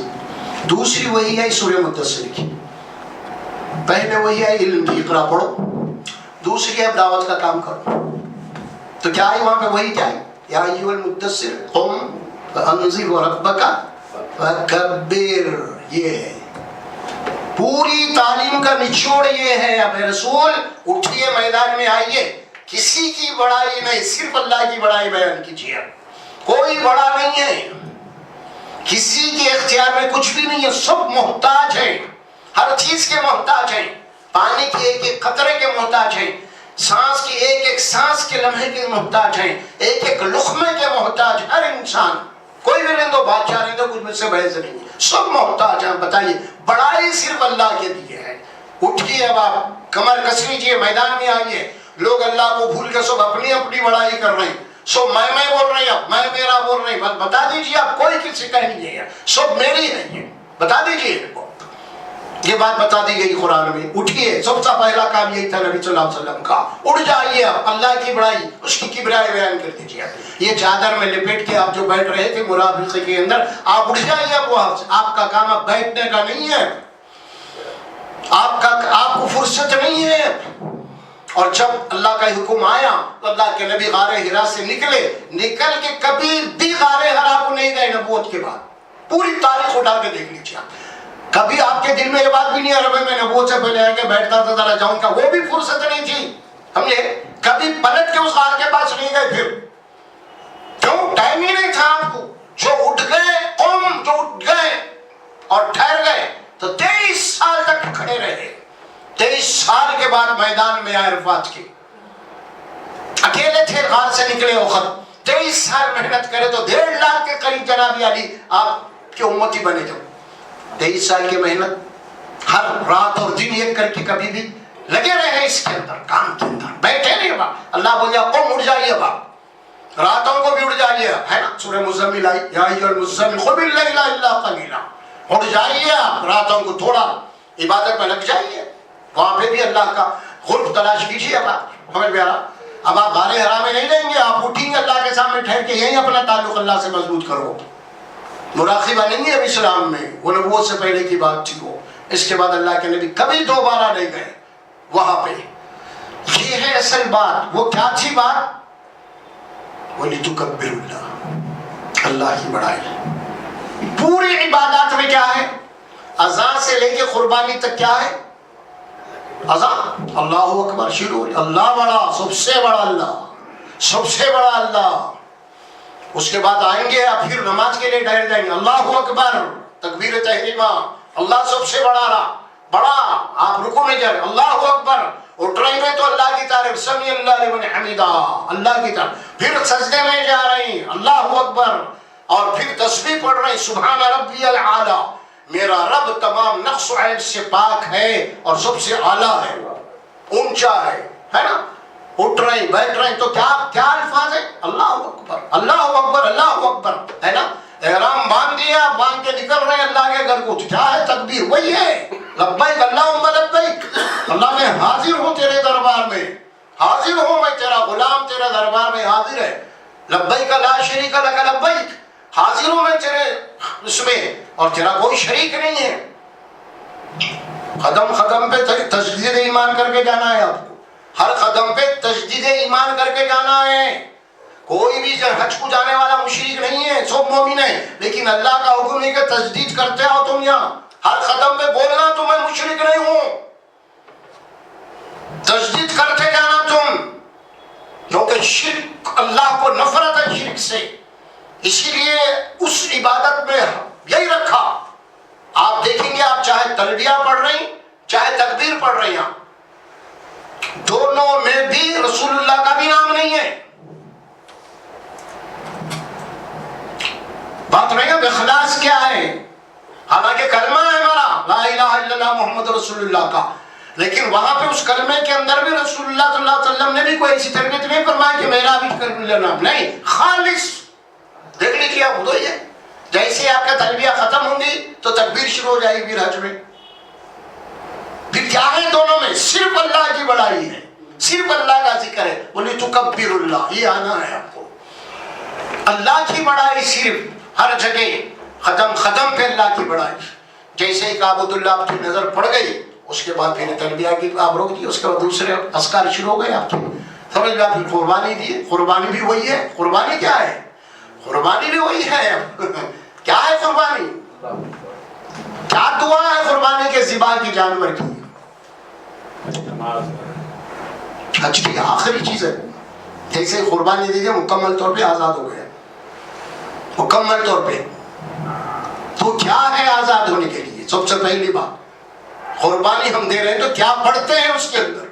دوسری وہی آئی سورہ مدثر کی. پہلے وہی آئی علم کی، اقرأ پڑھو. دوسری ہے دعوت کا کام کرو. تو کیا آئی وہاں پہ؟ وہی کیا ہے؟ یا ایھا المدثر قم فانذر وربک فکبر. یہ ہے پوری تعلیم کا نچوڑ. یہ ہے اب رسول اٹھیے، میدان میں آئیے، کسی کی بڑائی نہیں، صرف اللہ کی بڑائی بیان کیجیے. کوئی بڑا نہیں ہے، کسی کے اختیار میں کچھ بھی نہیں ہے، سب محتاج ہیں، ہر چیز کے محتاج ہیں، پانی کے ایک ایک قطرے کے محتاج ہیں. سانس کی ایک ایک سانس کے لمحے کے محتاج ہیں، ایک ایک لقمے کے محتاج ہر انسان. کوئی بھی رہندو بادشاہ رہندو کچھ مجھ سے بحث نہیں، سب محتاج ہیں. بتائیے بڑائی صرف اللہ کے لیے ہے. اٹھیے اب آپ کمر کس لیجیے، میدان میں آئیے. لوگ اللہ کو بھول کے سب اپنی اپنی بڑائی کر رہے ہیں. سب میں بول رہے ہیں، میں میرا بول رہے ہیں. بس بتا دیجیے آپ، کوئی کسی کا نہیں ہے، سب میری ہے. یہ بتا دیجیے ان کو، یہ بات بتا دی گئی قرآن میں. اٹھیے، سب سے پہلا کام یہی تھا نبی صلی اللہ علیہ وسلم کا. اٹھ جائیے آپ، اللہ کی بڑائی، اس کی کبریائی بیان کر دیجیے. یہ چادر میں لپٹ کے آپ جو بیٹھ رہے تھے مرابطے کے اندر، آپ اٹھ جائیے اب وہاں سے. آپ کا کام اب بیٹھنے کا نہیں ہے، آپ کو فرصت نہیں ہے. اور جب اللہ کا حکم آیا تو اللہ کے نبی غار حرا سے نکل کے کبھی بھی غار حرا کو نہیں گئے نبوت کے بعد. پوری تاریخ اٹھا کے دیکھ لیجیے آپ. کبھی آپ کے دل میں یہ بات بھی نہیں آ رہا میں نبوت سے پہلے آ کے بیٹھتا تھا ذرا جاؤں کا، وہ بھی فرصت نہیں تھی. ہم نے کبھی پلٹ کے اس غار کے پاس نہیں گئے. پھر کیوں؟ ٹائم ہی نہیں تھا آپ کو. جو اٹھ گئے قوم، جو اٹھ گئے اور ٹھہر گئے تو 23 سال تک کھڑے رہے. 23 سال کے بعد میدان میں آئے عرفات کے. اکیلے تھے، غار سے نکلے وقت. 23 سال محنت کرے تو 1.5 لاکھ کے قریب جناب علی آپ کے امتی بنے. جب 23 سال کی محنت، ہر رات اور دن ایک کر کے کبھی بھی لگے رہے اس کے اندر، کام کے اندر بیٹھے نہیں. با اللہ بولیا قوم اٹھ جائیے، با راتوں کو بھی اٹھ جائیے، ہے نا سورہ مزمل آئی، یا ایھا المزمل قم اللیل الا قلیلا. اٹھ جائیے آپ، راتوں کو تھوڑا عبادت میں لگ جائیے. وہاں پہ بھی اللہ کا قرب تلاش کیجیے. اب آپ ہمیں پیارا، اب آپ غار حرا میں نہیں رہیں گے، آپ اٹھیں گے اللہ کے سامنے ٹھہر کے یہیں اپنا تعلق اللہ سے مضبوط کرو. مراقبہ نہیں ہے اب اسلام میں، وہ نبوت سے پہلے کی بات تھی. وہ اس کے بعد اللہ کے نبی کبھی دوبارہ نہیں گئے وہاں پہ. یہ ہے اصل بات. وہ کیا تھی بات؟ وَلِتُكَبِّرُ اللَّهَ، اللہ کی بڑائی. پوری عبادات میں کیا ہے؟ اذان سے لے کے قربانی تک کیا ہے؟ اذان، اللہ اکبر شروع، اللہ بڑا، سب سے بڑا اللہ، سب سے بڑا اللہ. اس کے بعد آئیں گے آپ پھر نماز کے لیے ٹھہر جائیں گے، اللہ اکبر، تکبیر تحریمہ، اللہ سب سے بڑا. آپ رکوع میں جائیں، اللہ اکبر. اٹھ رہے ہیں تو اللہ کی تعریف، سمیع اللہ لمن حمیدہ، اللہ کی تعریف. پھر سجدے میں جا رہے ہیں، اللہ اکبر. اور پھر تسبیح پڑھ رہے ہیں، سبحان ربی الاعلی، میرا رب تمام نقص و عیب سے پاک ہے اور سب سے اعلیٰ ہے، اونچا ہے نا. اٹھ رہے ہیں، بیٹھ رہے ہیں تو کیا الفاظ ہے؟ اللہ اکبر، اللہ اکبر، اللہ اکبر، ہے نا. احرام باندھ دیا، باندھ کے نکل رہے ہیں اللہ کے گھر کو، کیا ہے؟ تکبیر. وہی ہے لبیک اللہم لبیک، اللہ میں حاضر ہوں تیرے دربار میں، حاضر ہوں میں، تیرا غلام تیرے دربار میں حاضر ہے. لبیک لا شریک لک لبیک، حاضر ہوں میں تیرے اس میں اور تیرا کوئی شریک نہیں ہے. قدم قدم پہ تجدید ایمان کر کے جانا ہے آپ کو. ہر قدم پہ تجدید ایمان کر کے جانا ہے. کوئی بھی حج کو جانے والا مشرک نہیں ہے، سب مومن ہیں. لیکن اللہ کا حکم ہے کہ تجدید کرتے ہو تم یہاں. ہر قدم پہ بولنا تو میں مشرک نہیں ہوں، تجدید کرتے جانا تم. کیونکہ شرک، اللہ کو نفرت ہے شرک سے. اسی لیے اس عبادت میں یہی رکھا. آپ دیکھیں گے، آپ چاہے تلبیہ پڑھ رہے ہیں چاہے تکبیر پڑھ رہے ہیں، دونوں میں بھی رسول اللہ کا بھی نام نہیں ہے. بات رہے گا اخلاص کیا ہے. حالانکہ کلمہ ہے ہمارا لا الہ الا اللہ محمد رسول اللہ کا، لیکن وہاں پہ اس کلمے کے اندر بھی رسول اللہ صلی اللہ علیہ وسلم نے بھی کوئی ایسی تربیت نہیں فرمائی کہ میرا بھی کلمہ نام نہیں. خالص دیکھ لیجیے آپ، خود ہے جیسے آپ کا تلبیہ ختم ہوں گی تو تکبیر شروع ہو جائے گی. پھر حج میں پھر کیا ہے؟ دونوں میں صرف اللہ کی بڑائی ہے، صرف اللہ کا ذکر ہے. وَلِتُكَبِّرُ اللَّهَ، یہ آنا ہے آپ کو. اللہ کی بڑائی صرف ہر جگہ، قدم قدم پہ اللہ کی بڑائی. جیسے ہی کعبۃ اللہ آپ کی نظر پڑ گئی، اس کے بعد پھر تلبیہ کی آپ روک دی، اس کے بعد دوسرے اذکار شروع ہو گئے آپ کے. سمجھ لیا. پھر قربانی دی، قربانی بھی وہی ہے. قربانی کیا ہے؟ قربانی بھی وہی ہے. کیا ہے قربانی؟ کیا دعا ہے قربانی کے ذبح کی جانور کی؟ حج کی آخری چیز ہے. جیسے قربانی دیجیے مکمل طور پہ آزاد ہو گیا، مکمل طور پہ. تو کیا ہے آزاد ہونے کے لیے؟ سب سے پہلی بات، قربانی ہم دے رہے ہیں تو کیا پڑھتے ہیں اس کے اندر؟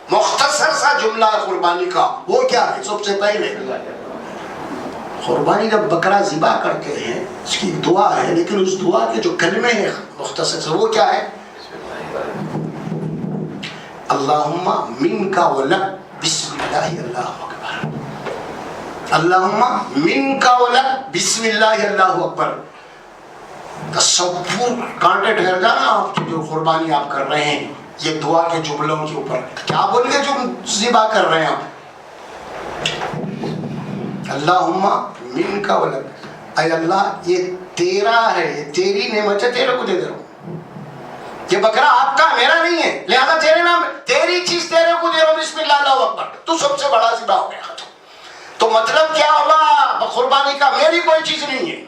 مختصر سا جملہ ہے قربانی کا، وہ کیا ہے؟ سب سے پہلے قربانی جب بکرا ذبح کرتے ہیں اس کی دعا ہے، لیکن اس دعا کے جو کلمے ہیں مختصر سے وہ کیا ہے؟ اللہم منک ولک بسم اللہ اللہ اکبر، اللہم منک ولک بسم اللہ اللہ اکبر۔ تصور کانٹے ٹھہر جانا آپ کی جو قربانی آپ کر رہے ہیں یہ دعا کے جملوں کے اوپر، کیا بول کے جو ذبح کر رہے ہیں آپ؟ اللہم منک ولک، اے اللہ یہ تیرا ہے، یہ تیری نعمت ہے، تیرے کو دے دے رہا ہوں، یہ بکرا آپ کا میرا نہیں ہے، لہذا تیرے نام تیری چیز تیرے کو دے رہا ہوں، بسم اللہ اللہ اکبر، تو سب سے بڑا ذبح ہو گیا ختم۔ تو مطلب کیا ہوا قربانی کا؟ میری کوئی چیز نہیں ہے،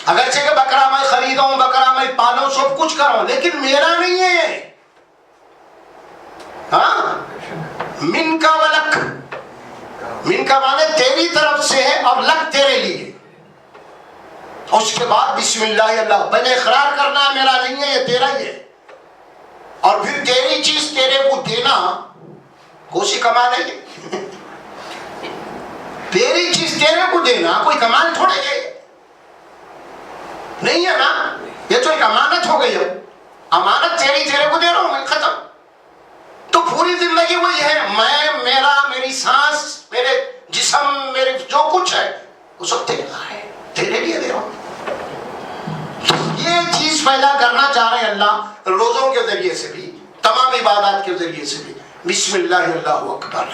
اگرچہ کہ بکرا میں خریدوں، بکرا میں پالوں، سب کچھ کروں، لیکن میرا نہیں ہے۔ ہاں، من کا ولک، من کا معنی تیری طرف سے ہے اور لک تیرے لیے۔ اس کے بعد بسم اللہ اللہ، پہلے اقرار کرنا ہے میرا نہیں ہے، یہ تیرا ہی ہے، اور پھر تیری چیز تیرے کو دینا کوئی کمال ہے؟ تیری چیز تیرے کو دینا کوئی کمال تھوڑے ہے، نہیں ہے نا، یہ تو ایک امانت ہو گئی ہے، امانت تیری تیرے کو دے رہا ہوں میں، ختم۔ تو پوری زندگی وہی ہے، میں، میرا، میری سانس، میرے جسم، میرے جو کچھ ہے وہ سب تیرا ہے، تیرے لیے دے رہا ہوں۔ یہ چیز پیدا کرنا چاہ رہے ہیں اللہ روزوں کے ذریعے سے بھی، تمام عبادات کے ذریعے سے بھی، بسم اللہ اللہ اکبر۔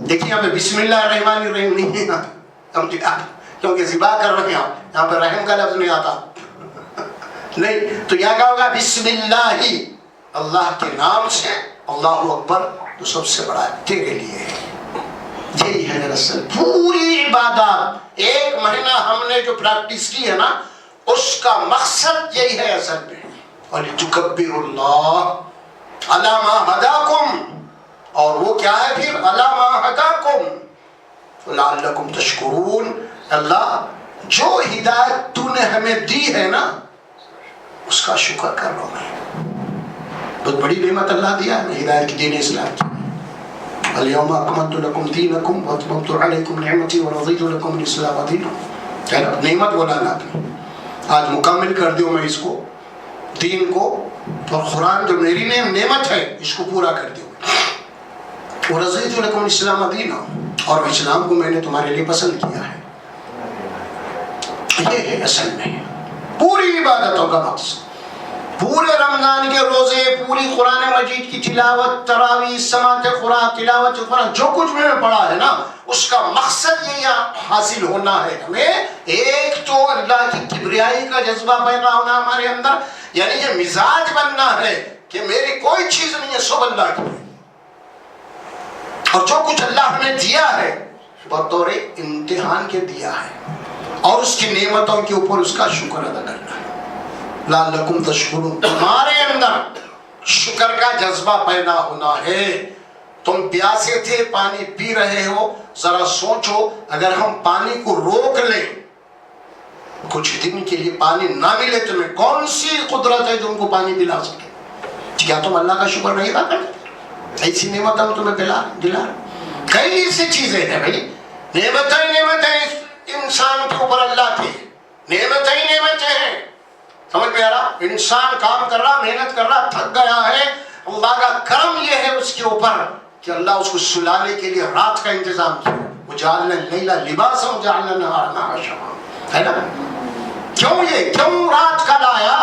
دیکھیں یہاں پہ بسم اللہ الرحمن الرحیم نہیں ہے نا، کیونکہ ذبح کر رہے ہیں آپ، یہاں پہ رحم کا لفظ نہیں آتا نہیں، تو یہاں کہا ہوگا بسم اللہ، اللہ کے نام سے، اللہ اکبر، تو سب سے بڑا تیرے لیے ہے۔ یہی ہے دراصل پوری عبادات، ایک مہینہ ہم نے جو پریکٹس کی ہے نا، اس کا مقصد یہی ہے اصل میں، وَلِتُكَبِّرُوا اللَّهَ عَلَى مَا هَدَاكُمْ، اور وہ کیا ہے پھر؟ عَلَى مَا هَدَاكُمْ لَعَلَّكُمْ تَشْكُرُونَ، اللہ جو ہدایت تو نے ہمیں دی ہے نا اس کا شکر کر رہا ہوں میں، بہت بڑی نعمت اللہ دیا ہے ہدایت کی، دین اسلام کی۔ اليوم اکملت لکم دینکم واتممت علیکم نعمتی ورضیت لکم الاسلام دینا، نعمت بولا نا آپ نے، آج مکمل کر دیو میں اس کو، دین کو، اور قرآن جو میری نعمت ہے اس کو پورا کر دیو، ورضیت لکم الاسلام دینا، اور اسلام کو میں نے تمہارے لیے پسند کیا ہے۔ یہ ہے اصل میں پوری عبادتوں کا مقصد، پورے رمضان کے روزے، پوری قرآن مجید کی تلاوت، تراویح، سماعت قرآن، تلاوت قرآن، جو کچھ میں نے پڑھا ہے نا، اس کا مقصد یہ حاصل ہونا ہے ہمیں، ایک تو اللہ کی کبریائی کا جذبہ پیدا ہونا ہمارے اندر، یعنی یہ مزاج بننا ہے کہ میری کوئی چیز نہیں ہے، سب اللہ کی ہے، اور جو کچھ اللہ ہمیں دیا ہے بطور امتحان کے دیا ہے، اور اس کی نعمتوں کے اوپر اس کا شکر ادا کرنا ہے۔ لعلکم تشکرون، تمہارے اندر شکر کا جذبہ پیدا ہونا ہے۔ تم پیاسے تھے، پانی پی رہے ہو، ذرا سوچو اگر ہم پانی کو روک لیں، کچھ دن کے لیے پانی نہ ملے، تمہیں کون سی قدرت ہے جو ان کو پانی پلا سکے؟ کیا تم اللہ کا شکر نہیں ادا کرتے؟ ایسی نعمت ہم تمہیں دلا، کئی ایسی چیزیں ہیں بھائی، نعمتیں انسان کے اوپر اللہ کی نعمتیں ہیں، سمجھ میں آ رہا؟ انسان کام کر رہا، محنت کر رہا، تھک گیا ہے، اللہ کا کرم یہ ہے اس کے اوپر کہ اللہ اس کو سلانے کے لیے رات کا انتظام کیا، وجعلنا اللیل لباسا وجعلنا النہار معاشا، ہے نا؟ کیوں رات کا لایا؟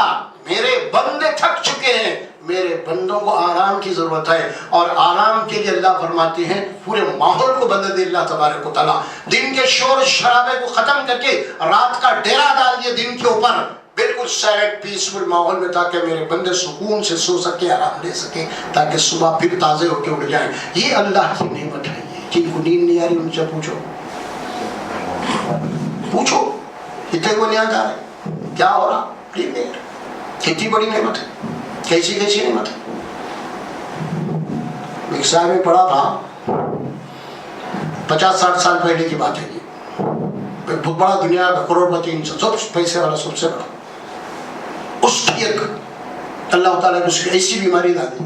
میرے بندے تھک چکے ہیں، میرے بندوں کو آرام کی ضرورت ہے، اور آرام کے لیے اللہ فرماتے ہیں پورے ماحول کو بدل دے اللہ تبارک و تعالیٰ، دن کے شور شرابے کو ختم کر کے رات کا ڈیرا ڈال دیا دن کے اوپر، بالکل سائلنٹ پیسفل ماحول میں، تاکہ میرے بندے سکون سے سو سکے، آرام لے سکے، تاکہ صبح پھر تازے ہو کے اٹھ جائیں۔ یہ اللہ کی نعمت ہے، جن کو نیند نہیں آ رہی ان سے پوچھو اتنے کو نیند آ رہے کیا ہو رہا؟ کتنی بڑی نعمت ہے، کیسی نعمت ہے۔ ایک صاحب میں پڑھا تھا 50-60 سال پہلے کی بات ہے، یہ بہت بڑا دنیا کا کروڑ پتی انسان، سب پیسے والا، سب سے بڑا، اس کی ایک اللہ تعالیٰ نے اس کی ایسی بیماری لا دی،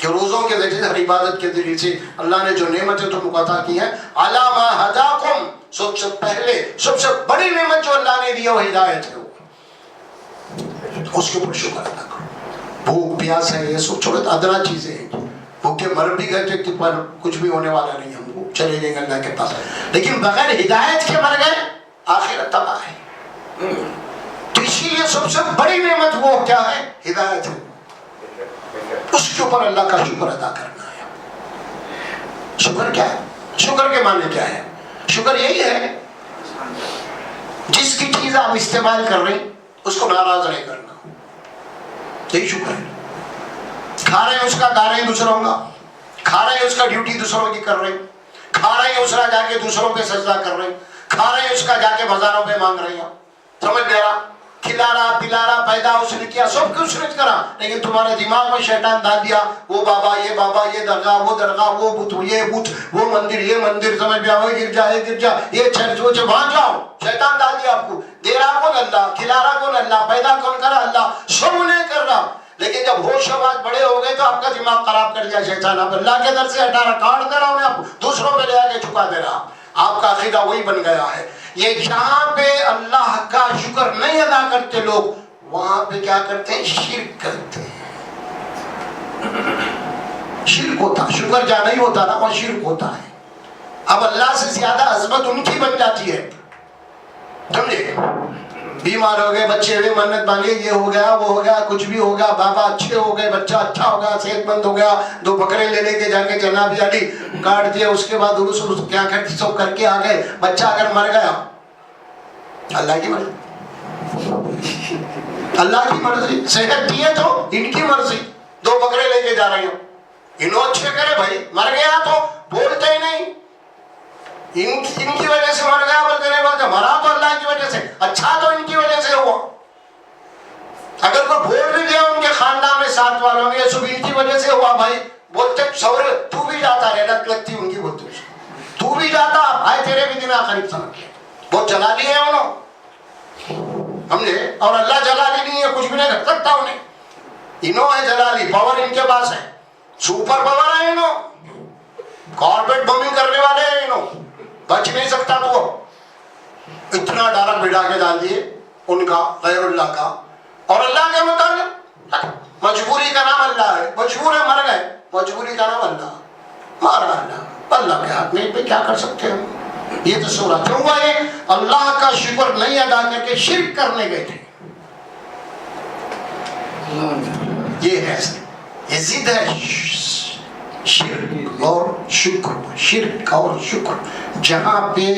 کہ روزوں کے ذریعے ہر عبادت کے ذریعے سے اللہ نے جو نعمتیں تم کو عطا کی ہیں، علی ما ہداکم، سب سے پہلے سب سے بڑی نعمت جو اللہ نے دی ہے وہ ہدایت ہے، اس کے اوپر شکر ادا کرو۔ بھوک پیاس ہے، یہ سب چھوڑے ادنا چیزیں ہیں، بھوکے مر بھی گئے تھے پر کچھ بھی ہونے والا نہیں، ہم کو چلے جائیں گے اللہ کے پاس، لیکن بغیر ہدایت کے مر گئے آخرت تباہ ہے۔ تو اسی لیے سب سے بڑی نعمت وہ کیا ہے؟ ہدایت ہے، اس کے اوپر اللہ کا شکر ادا کرنا ہے۔ شکر کیا ہے؟ شکر کے معنی کیا ہے؟ شکر یہی ہے جس کی چیز آپ استعمال کر رہے ہیں اس کو ناراض نہیں کرنا، یہی شکر ہے۔ کھا رہے ہیں اس کا گا رہے ہیں دوسروں کا، کھا رہے ہیں اس کا ڈیوٹی دوسروں کی کر رہے ہیں، کھا رہے ہیں اس کا جا کے دوسروں پہ سجدہ کر رہے ہیں، کھا رہے ہیں اس کا جا کے مزاروں پہ مانگ رہے ہیں، سمجھ لے رہا، کھلا رہا پلا رہا، پیدا اس نے کیا، سب کچھ نے کرا، لیکن تمہارے دماغ میں شیطان ڈال دیا وہ بابا یہ درگاہ وہ درگاہ، وہ بت یہ بت، وہ مندر یہ مندر، سمجھ لیا، وہ گرجا یہ گرجا، یہ چرچ وہ چرچ، وہاں جاؤ، شیطان ڈال دیا آپ کو، دے رہا کون؟ اللہ، کھلا رہا کون؟ اللہ، پیدا کون کرا؟ اللہ، سب انہیں کر رہا، لیکن جب ہوش و آواز بڑے ہو گئے تو آپ کا دماغ خراب کر دیا شیطان، اب اللہ کے در سے ہٹا رہا، کاٹ دے رہا انہیں، آپ دوسروں پہ لے آ کے چکا دے رہا، آپ کا عقیدہ وہی بن گیا ہے۔ یہ جہاں پہ اللہ کا شکر نہیں ادا کرتے لوگ، وہاں پہ کیا کرتے ہیں؟ شرک کرتے ہیں۔ شرک ہوتا، شکر جہاں نہیں ہوتا نا وہاں شرک ہوتا ہے۔ اب اللہ سے زیادہ عظمت ان کی بن جاتی ہے، سمجھے؟ بیمار ہو گئے بچے ہوئے، منت مانگے، یہ ہو گیا وہ ہو گیا، کچھ بھی ہو گیا، بابا اچھے ہو گئے، بچہ اچھا ہو گیا، صحت مند ہو گیا، 2 بکرے لے کے جا کے جناب علی کاٹ دیا، اس کے بعد عرس کیا کرتی سب کر کے آ گئے، بچہ اگر مر گیا اللہ کی مرضی، اللہ کی مرضی، صحت دی ہے تو ان کی مرضی، 2 بکرے لے کے جا رہے ہیں، انہوں اچھے کرے بھائی، مر گیا تو بولتے ہی نہیں، ان کی وجہ سے مر گیا بولتے نہیں، بولتے مرا تو اللہ کی وجہ سے، اچھا تو ان کی وجہ سے ہوا۔ اگر کوئی بول بھی گیا ان کے خاندان میں ساتھ والوں میں، یہ سب ان کی وجہ سے ہوا بھائی، بولتے صبر تو بھی جاتا، رحلت لگتی ان کی، بولتے تو بھی جاتا، آئے تیرے بھی دن آخریب سمجھ کے، بہت جلالی ہے انہوں، سمجھے؟ اور اللہ جلالی نہیں ہے، کچھ بھی نہیں کر سکتا انہیں، انہوں ہے جلالی، پاور ان کے پاس ہے، سپر پاور ہے انہوں، کارپیٹ بمبنگ کرنے والے ہیں انہوں، بچ نہیں سکتا تو اتنا ڈالر بڑھا کے ڈال دیے ان کا، غیر اللہ کا، اور اللہ کے مطابق مجبوری کا نام اللہ ہے، مجبور ہے مر گئے، مجبوری کا نام اللہ، مارا اللہ، اللہ کے ہاتھ میں پہ کیا کر سکتے ہیں۔ یہ تو سورہ کیوں ہوا ہے؟ اللہ کا شکر نہیں ادا کر کے شرک کرنے گئے تھے، یہ ہے، یہ ضد ہے، شرک اور شکر، شرک اور شکر، جہاں پہ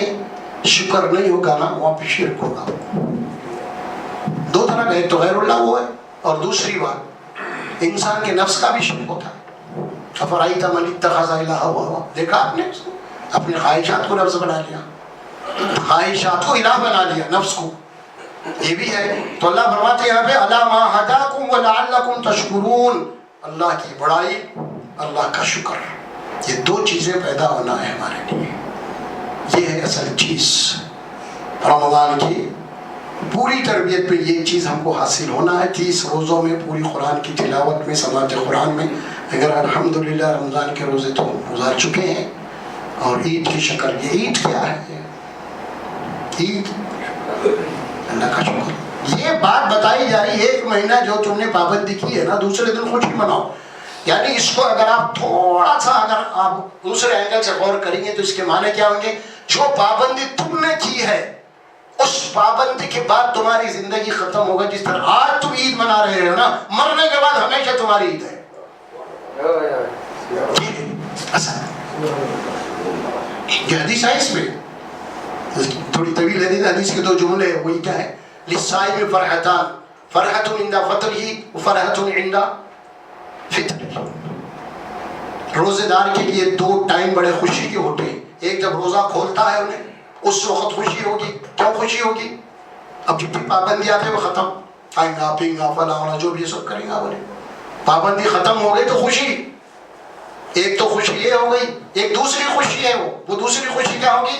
شکر نہیں ہوگا نا وہاں پہ شرک ہوگا۔ 2 طرح کا، ایک تو غیر اللہ وہ ہے، اور دوسری بات انسان کے نفس کا بھی شرک ہوتا ہے۔ افرائیت من اتخذ الہہ ہوا، دیکھا آپ نے اپنے خواہشات کو نفس بنا لیا، خواہشات کو الہ بنا لیا، نفس کو، یہ بھی ہے۔ تو اللہ فرماتے ہیں یہاں پہ الا ما ہداکم ولعلکم تشکرون، اللہ کی بڑائی، اللہ کا شکر، یہ 2 چیزیں پیدا ہونا ہے ہمارے لیے، یہ ہے اصل چیز۔ رمضان کی پوری تربیت پہ یہ چیز ہم کو حاصل ہونا ہے، 30 روزوں میں پوری قرآن کی تلاوت میں، سماعت قرآن میں، اگر الحمدللہ رمضان کے روزے تو گزار چکے ہیں، اور عید کی شکر، یہ عید کیا ہے؟ عید اللہ کا شکر، یہ بات بتائی جا رہی ہے 1 مہینہ جو تم نے پابندی کی ہے نا، دوسرے دن خوشی مناؤ، یعنی اس کو اگر آپ تھوڑا سا اگر آپ دوسرے اینگل سے غور کریں گے تو اس کے معنی کیا ہوں گے؟ جو پابندی تم نے کی ہے اس پابندی کے بعد تمہاری زندگی ختم ہوگا، جس طرح آج تم عید منا رہے ہو نا، مرنے کے بعد ہمیشہ تمہاری عید ہے۔ یہ حدیث ہے، اس میں تھوڑی طویل حدیث کے 2 جملے ہیں، وہی کیا ہے؟ للصائم فرحتان، فرحت عند فطرہ وفرحت عند فطر، روزے دار کے لیے 2 ٹائم بڑے خوشی کے ہوتے ہیں، ایک جب روزہ کھولتا ہے انہیں اس وقت خوشی ہوگی، کیوں خوشی ہوگی؟ اب جتنی پابندیاں تھے وہ ختم، کھائیں گا پئیں گا فلاں ہونا جو بھی سب کریں گا، بولے پابندی ختم ہو گئی تو خوشی، ایک تو خوشی یہ ہو گئی، ایک دوسری خوشی ہے، وہ دوسری خوشی کیا ہوگی؟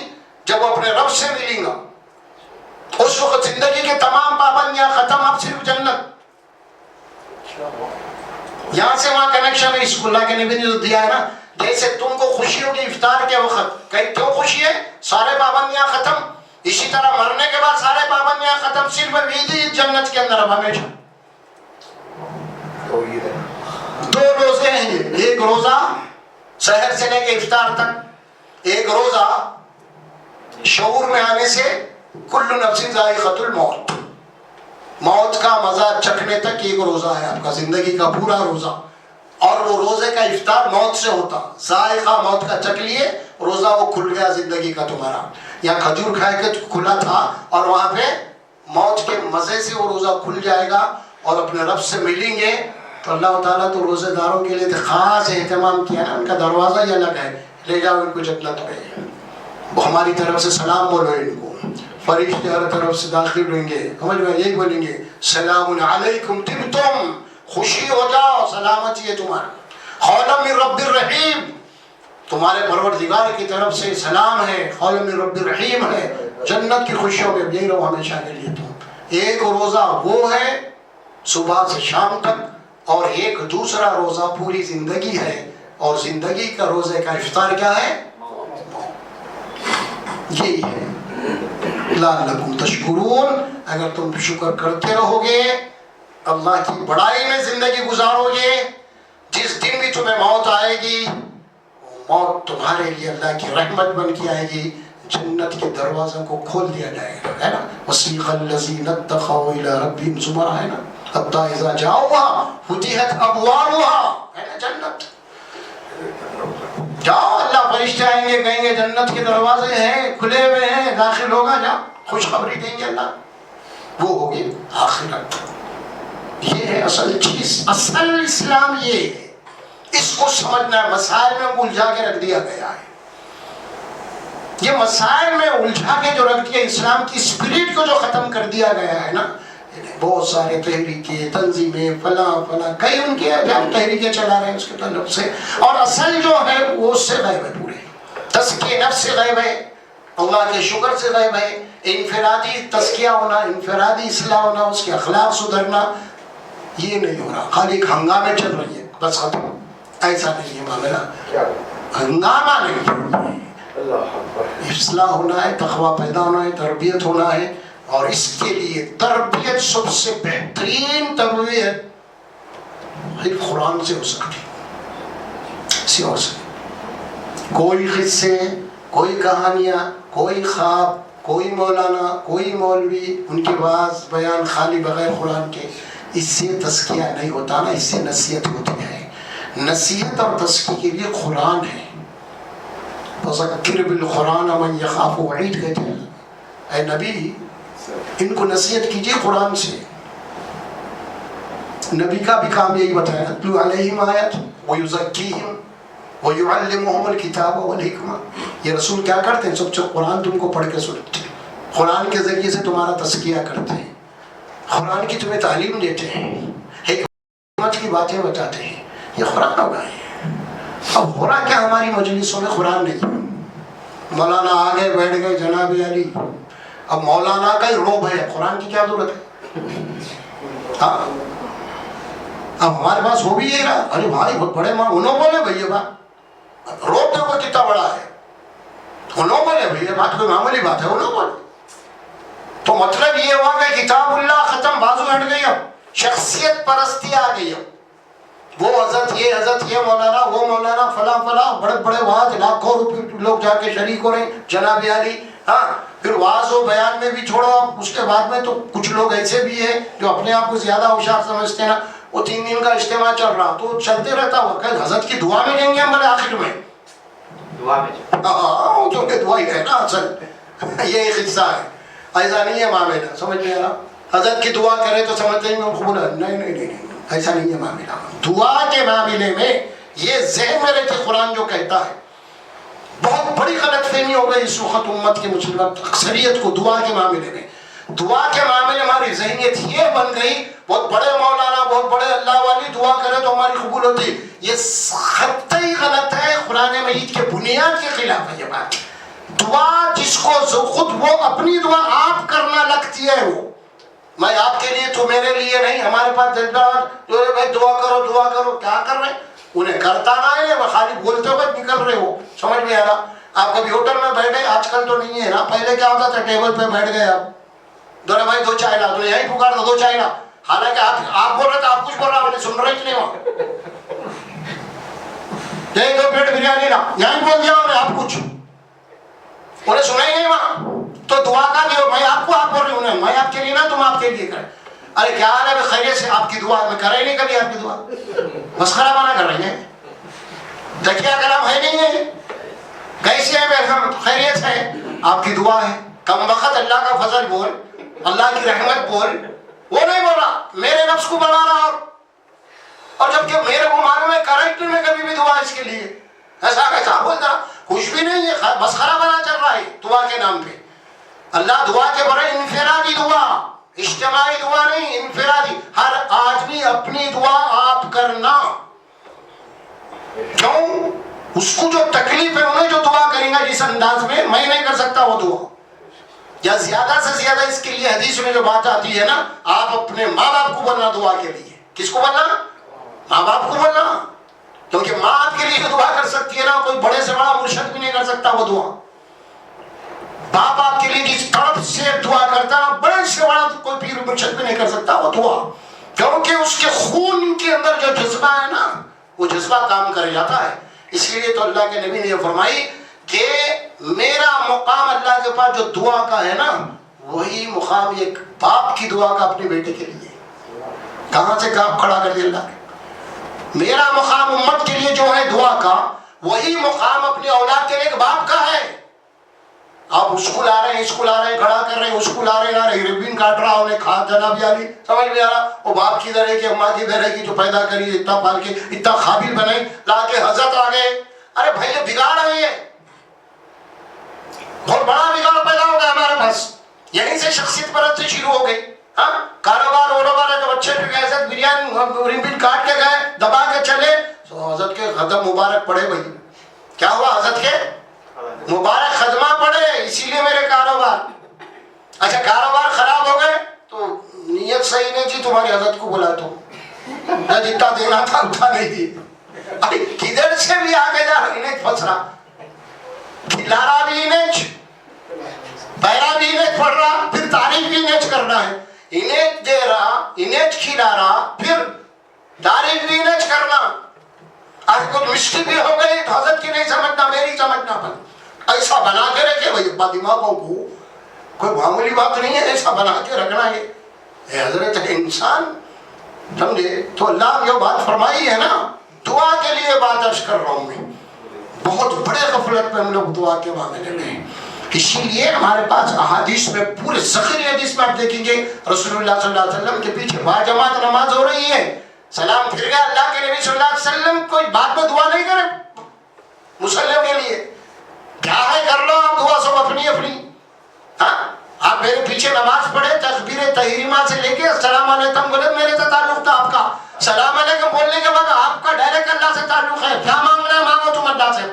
جب وہ اپنے رب سے ملیں گا، اس وقت زندگی کے تمام پابندیاں ختم، اب صرف جنت، یہاں سے وہاں کنیکشن ہے، اس کو اللہ کے نبی نے جو دیا ہے نا، جیسے تم کو خوشی ہوگی افطار کے وقت، کہیں کیوں خوشی ہے؟ سارے پابندیاں ختم، اسی طرح مرنے کے بعد سارے پابندیاں ختم، صرف عید ہی جنت کے اندر اب ہمیشہ۔ دو روزے ہیں یہ، ایک روزہ سحر سے لے کے افطار تک، ایک روزہ شعور میں آنے سے کل نفس ذائقۃ الموت، موت کا مزہ چکھنے تک ایک روزہ ہے آپ کا، زندگی کا پورا روزہ۔ اور وہ روزے کا افطار موت سے ہوتا، ذائقہ موت کا چکھ لیے، روزہ وہ کھل گیا زندگی کا تمہارا۔ یا کھجور کھائے کے کھلا تھا اور وہاں پہ موت کے مزے سے وہ روزہ کھل جائے گا اور اپنے رب سے ملیں گے۔ تو اللہ تعالیٰ تو روزے داروں کے لیے خاص اہتمام کیا نا، ان کا دروازہ ہی الگ ہے، لے جاؤ ان کو جنت میں، ہماری طرف سے سلام بولو ان کو، فرشتے ہر طرف سے داخل ہوئیں گے، سمجھ میں یہی بولیں گے سلام علیکم طبتم، خوشی ہو جاؤ، سلامتی ہے تمہارا، قولا من رب الرحیم، تمہارے پروردگار کی طرف سے سلام ہے، قولا من رب الرحیم ہے، جنت کی خوشیوں میں یہی رہو ہمیشہ کے لیے تم۔ ایک روزہ وہ ہے صبح سے شام تک، اور ایک دوسرا روزہ پوری زندگی ہے، اور زندگی کا روزے کا افطار کیا ہے؟ یہی ہے لعلکم تشکرون، اگر تم شکر کرتے رہو گے، اللہ کی بڑائی میں زندگی گزارو گے، جس دن بھی تمہیں موت آئے گی، موت تمہارے لیے اللہ کی رحمت بن کے آئے گی، جنت کے دروازوں کو کھول دیا جائے گا، ہے نا؟ وَسِيقَ الَّذِينَ اتَّقَوْا إِلَىٰ رَبِّهِمْ زُمَرًا، ہے نا؟ حَتَّىٰ إِذَا جَاءُوهَا فُتِحَتْ أَبْوَابُهَا، ہے نا؟ جنت جاؤ، اللہ فرشتے آئیں گے، کہیں گے جنت کے دروازے ہیں، کھلے ہوئے ہیں، داخل ہوگا، جاؤ، خوشخبری دیں گے اللہ، وہ ہوگی آخرت۔ یہ ہے اصل چیز، اصل اسلام یہ ہے، اس کو سمجھنا ہے۔ مسائل میں الجھا کے رکھ دیا گیا ہے، یہ مسائل میں الجھا کے جو رکھ دیا، اسلام کی اسپرٹ کو جو ختم کر دیا گیا ہے نا، بہت سارے تحریکیں، تنظیمیں، فلاں فلاں، کئی ان کے جب تحریکیں چلا رہے ہیں اس کے تعلق سے، اور اصل جو ہے وہ اس سے غائب ہے، پورے تزکیہ نفس سے غائب ہے، اللہ کے شکر سے غائب ہے، انفرادی تزکیہ ہونا، انفرادی اصلاح ہونا، اس کے اخلاق سدھرنا، یہ نہیں ہو رہا، خالی ایک ہنگامے چل رہی ہے، بس ختم۔ ایسا نہیں ہے معاملہ، ہنگامہ نہیں، اصلاح ہونا ہے، تقویٰ پیدا ہونا ہے، تربیت ہونا ہے، اور اس کے لیے تربیت سب سے بہترین تربیت صرف قرآن سے ہو سکتی، کسی اور سے۔ کوئی قصے، کوئی کہانیاں، کوئی خواب، کوئی مولانا، کوئی مولوی، ان کے بعض بیان خالی بغیر قرآن کے، اس سے تزکیہ نہیں ہوتا نا، اس سے نصیحت ہوتی ہے۔ نصیحت اور تزکیہ کے لیے قرآن ہے۔ فذکر بالقرآن من یخاف وعید کہتے ہیں، اے نبی ان کو نصیحت کیجیے قرآن سے۔ نبی کا بھی کام یہی بتایا، اتلو علیہم آیات ویزکیہم ویعلمہم الکتاب والحکمہ۔ یہ رسول کیا کرتے ہیں؟ سب سے قرآن تم کو پڑھ کے سنتے ہیں، قرآن کے ذریعے سے تمہارا تزکیہ کرتے ہیں، قرآن کی تمہیں تعلیم دیتے ہیں، حکمت کی باتیں بتاتے ہیں، یہ قرآن ہوگا۔ اب ہو رہا کیا ہماری مجلسوں میں؟ قرآن نہیں، مولانا آگے بیٹھ گئے جناب علی، اب مولانا کا ہی روب ہے، قرآن کی کیا ضرورت ہے؟ ہاں اب ہمارے پاس ہو بھی یہ رہا، ارے بھائی بہت بڑے ماں، انہوں بولے بھئی یہ بات، روب دیکھو کتنا بڑا ہے، انہوں بولے بھئی یہ بات کوئی معمولی بات ہے، انہوں بولے، تو مطلب یہ ہوا کہ کتاب اللہ ختم، بازو ہٹ گئی، اب شخصیت پرستی آ گئی، اب وہ حضرت یہ مولانا، وہ مولانا، فلاں فلاں، بڑے بڑے وعظ، لاکھوں روپے لوگ جا کے شریک ہو رہے ہیں جناب علی۔ ہاں پھر وعظ و بیان میں بھی چھوڑو، اس کے بعد میں تو کچھ لوگ ایسے بھی ہیں جو اپنے آپ کو زیادہ ہوشیار سمجھتے ہیں نا، وہ 3 دن کا اجتماع چل رہا تو چلتے رہتا ہوا، کہ حضرت کی دعا میں جائیں گے ہم بڑے آخر میں، دعا میں، ہاں وہ تو کہ دعا ہی ہے نا اصل، یہ ایک حصہ ہے، ایسا نہیں ہے معاملہ، سمجھ میں آ رہا؟ حضرت کی دعا کرے تو سمجھتے ہیں قبول ہے، نہیں، ایسا نہیں ہے معاملہ۔ دعا کے معاملے میں یہ ذہن میں رہتے، قرآن جو کہتا ہے، بہت بڑی غلط فہمی ہو گئی اس وقت امت کے مسلمان اکثریت کو دعا کے معاملے میں۔ دعا کے معاملے میں ہماری ذہنیت یہ بن گئی، بہت بڑے مولانا، بہت بڑے اللہ والی دعا کرے تو ہماری قبول ہوتی، یہ قطعی غلط ہے، قرآن مجید کے بنیاد کے خلاف ہے یہ بات۔ دعا جس کو خود وہ اپنی دعا آپ کرنا لگتی ہے، وہ میں آپ کے لیے تو میرے لیے نہیں. ہمارے پاس جو ہے دعا کرو کیا کر رہے ہیں؟ انہیں کرتا نہ ہے، وہ خالی بولتے ہوئے نکل رہے ہو. سمجھ میں آ رہا؟ آپ کبھی ہوٹل میں بیٹھے، آج کل تو نہیں ہے نا، پہلے کیا ہوتا تھا ٹیبل پہ بیٹھ گئے آپ، دونوں بھائی 2 چائے لا، تو یہیں پکار دو 2 چائے لا. حالانکہ آپ بول رہے تھے، آپ کچھ بول رہا، انہیں سن رہے ہی نہیں وہاں. 2 پلیٹ بریانی لا، یہیں بول دیا انہیں آپ کچھ، انہیں سنا ہی نہیں وہاں. تو دعا کا دیو، میں آپ کو آپ بول رہی ہوں، میں آپ کے لیے نہ تم آپ کے لیے کریں. ارے کیا حال ہے خیریت سے؟ آپ کی دعا میں کرے ہی نہیں کبھی. آپ کی دعا مسخرہ بنا کر رہی ہیں، تکیہ کلام ہے نہیں ہے. کیسے ہے؟ ہم خیریت ہے، آپ کی دعا ہے. کم وقت اللہ کا فضل بول، اللہ کی رحمت بول، وہ نہیں بول رہا، میرے نفس کو بڑھا رہا. اور جبکہ میرے کو معلوم ہے کریکٹ میں کبھی بھی دعا اس کے لیے ایسا کیسا بولتا، کچھ بھی نہیں ہے، مسخرہ بنا چل رہا ہے دعا کے نام پہ. اللہ دعا کے بڑے انفرادی دعا، اجتماعی دعا نہیں، انفرادی. ہر آدمی اپنی دعا آپ کرنا. کیوں؟ اس کو جو تکلیف ہے انہیں جو دعا کریں گا جس انداز میں میں نہیں کر سکتا وہ دعا. یا زیادہ سے زیادہ اس کے لیے حدیث میں جو بات آتی ہے نا، آپ اپنے ماں باپ کو بولنا دعا کے لیے. کس کو بولنا؟ ماں باپ کو بولنا. کیونکہ ماں آپ کے لیے جو دعا کر سکتی ہے نا، کوئی بڑے سے بڑا مرشد بھی نہیں کر سکتا وہ دعا. باپ آپ کے لیے جس طرف سے دعا کرتا ہے، بڑے سے بڑا کوئی پیر مرشد بھی نہیں کر سکتا وہ دعا. کیونکہ اس کے خون کے اندر جو جذبہ ہے نا، وہ جذبہ کام کر جاتا ہے. اس لیے تو اللہ کے نبی نے یہ فرمائی کہ میرا مقام اللہ کے پاس جو دعا کا ہے نا، وہی مقام ایک باپ کی دعا کا اپنے بیٹے کے لیے. کہاں سے کام کھڑا کر دیا اللہ نے؟ میرا مقام امت کے لیے جو ہے دعا کا، وہی مقام اپنی اولاد کے لیے ایک باپ کا ہے. آپ اسکول آ رہے ہیں کھڑا کر رہے ہیں، اسکول آ رہے ہیں ربین کاٹ رہا انہیں کھا جناب علی، سمجھ میں آ رہا؟ وہ باپ کی در ہے کہ اماں کی در ہے کہ جو پیدا کری، اتنا پال کے اتنا قابل بنائی، لا کے حضرت آ گئے. ارے بھائی یہ بگاڑ ہے، یہ بہت بڑا بگاڑ پیدا ہو گیا ہمارے پاس. یہیں سے شخصیت پرستی شروع ہو گئی. ہاں کاروبار ہے، جب اچھے حضرت بریانی ربین کاٹ کے گئے، دبا کے چلے، تو حضرت کے قدم مبارک پڑے. بھائی کیا ہوا؟ حضرت کے مبارک خدمہ پڑے، اسی لیے میرے کاروبار. اچھا کاروبار خراب ہو گئے تو نیت صحیح نہیں تھی تمہاری، حضرت کو بلا تو جتنا دینا تھا اتنا نہیں دی. ارے کدھر سے بھی آگے جا رہا، انہیں پھنس رہا، کھلارا بھی انہیں، پیرا بھی انہیں پڑ رہا، پھر تعریف بھی انہیں کرنا ہے. انہیں دے رہا، انہیں کھلا رہا، پھر تعریف بھی انہیں کرنا. آج کچھ مشکل بھی ہو گئی تو حضرت کی نہیں سمجھنا، میری سمجھنا. پر ایسا بنا کے رکھے بھائی دماغوں کو، کوئی معمولی بات نہیں ہے ایسا بنا کے رکھنا. یہ حضرت انسان سمجھے. تو اللہ نے جو بات فرمائی ہے نا، دعا کے لیے بات عرض کر رہا ہوں میں. بہت بڑے غفلت میں ہم لوگ دعا کے معاملے میں. اسی لیے ہمارے پاس احادیث میں پورے ذخیرے حدیث میں آپ دیکھیں گے رسول اللہ صلی اللہ علیہ وسلم کے پیچھے باجماعت نماز ہو رہی ہے، سلام پھر گیا، اللہ کے نبی صلی اللہ علیہ وسلم کوئی بعد میں دعا نہیں کرے مسلم کے لیے. کیا ہے کر لو آپ دعا سب اپنی اپنی. ہاں آپ میرے پیچھے نماز پڑھے، تکبیر تحریمہ سے لے کے السلام علیکم بولے، میرے سے تعلق تھا آپ کا. سلام علیکم بولنے کے بعد آپ کا ڈائریکٹ اللہ سے تعلق ہے. کیا مانگنا ہے مانگو تم اللہ سے.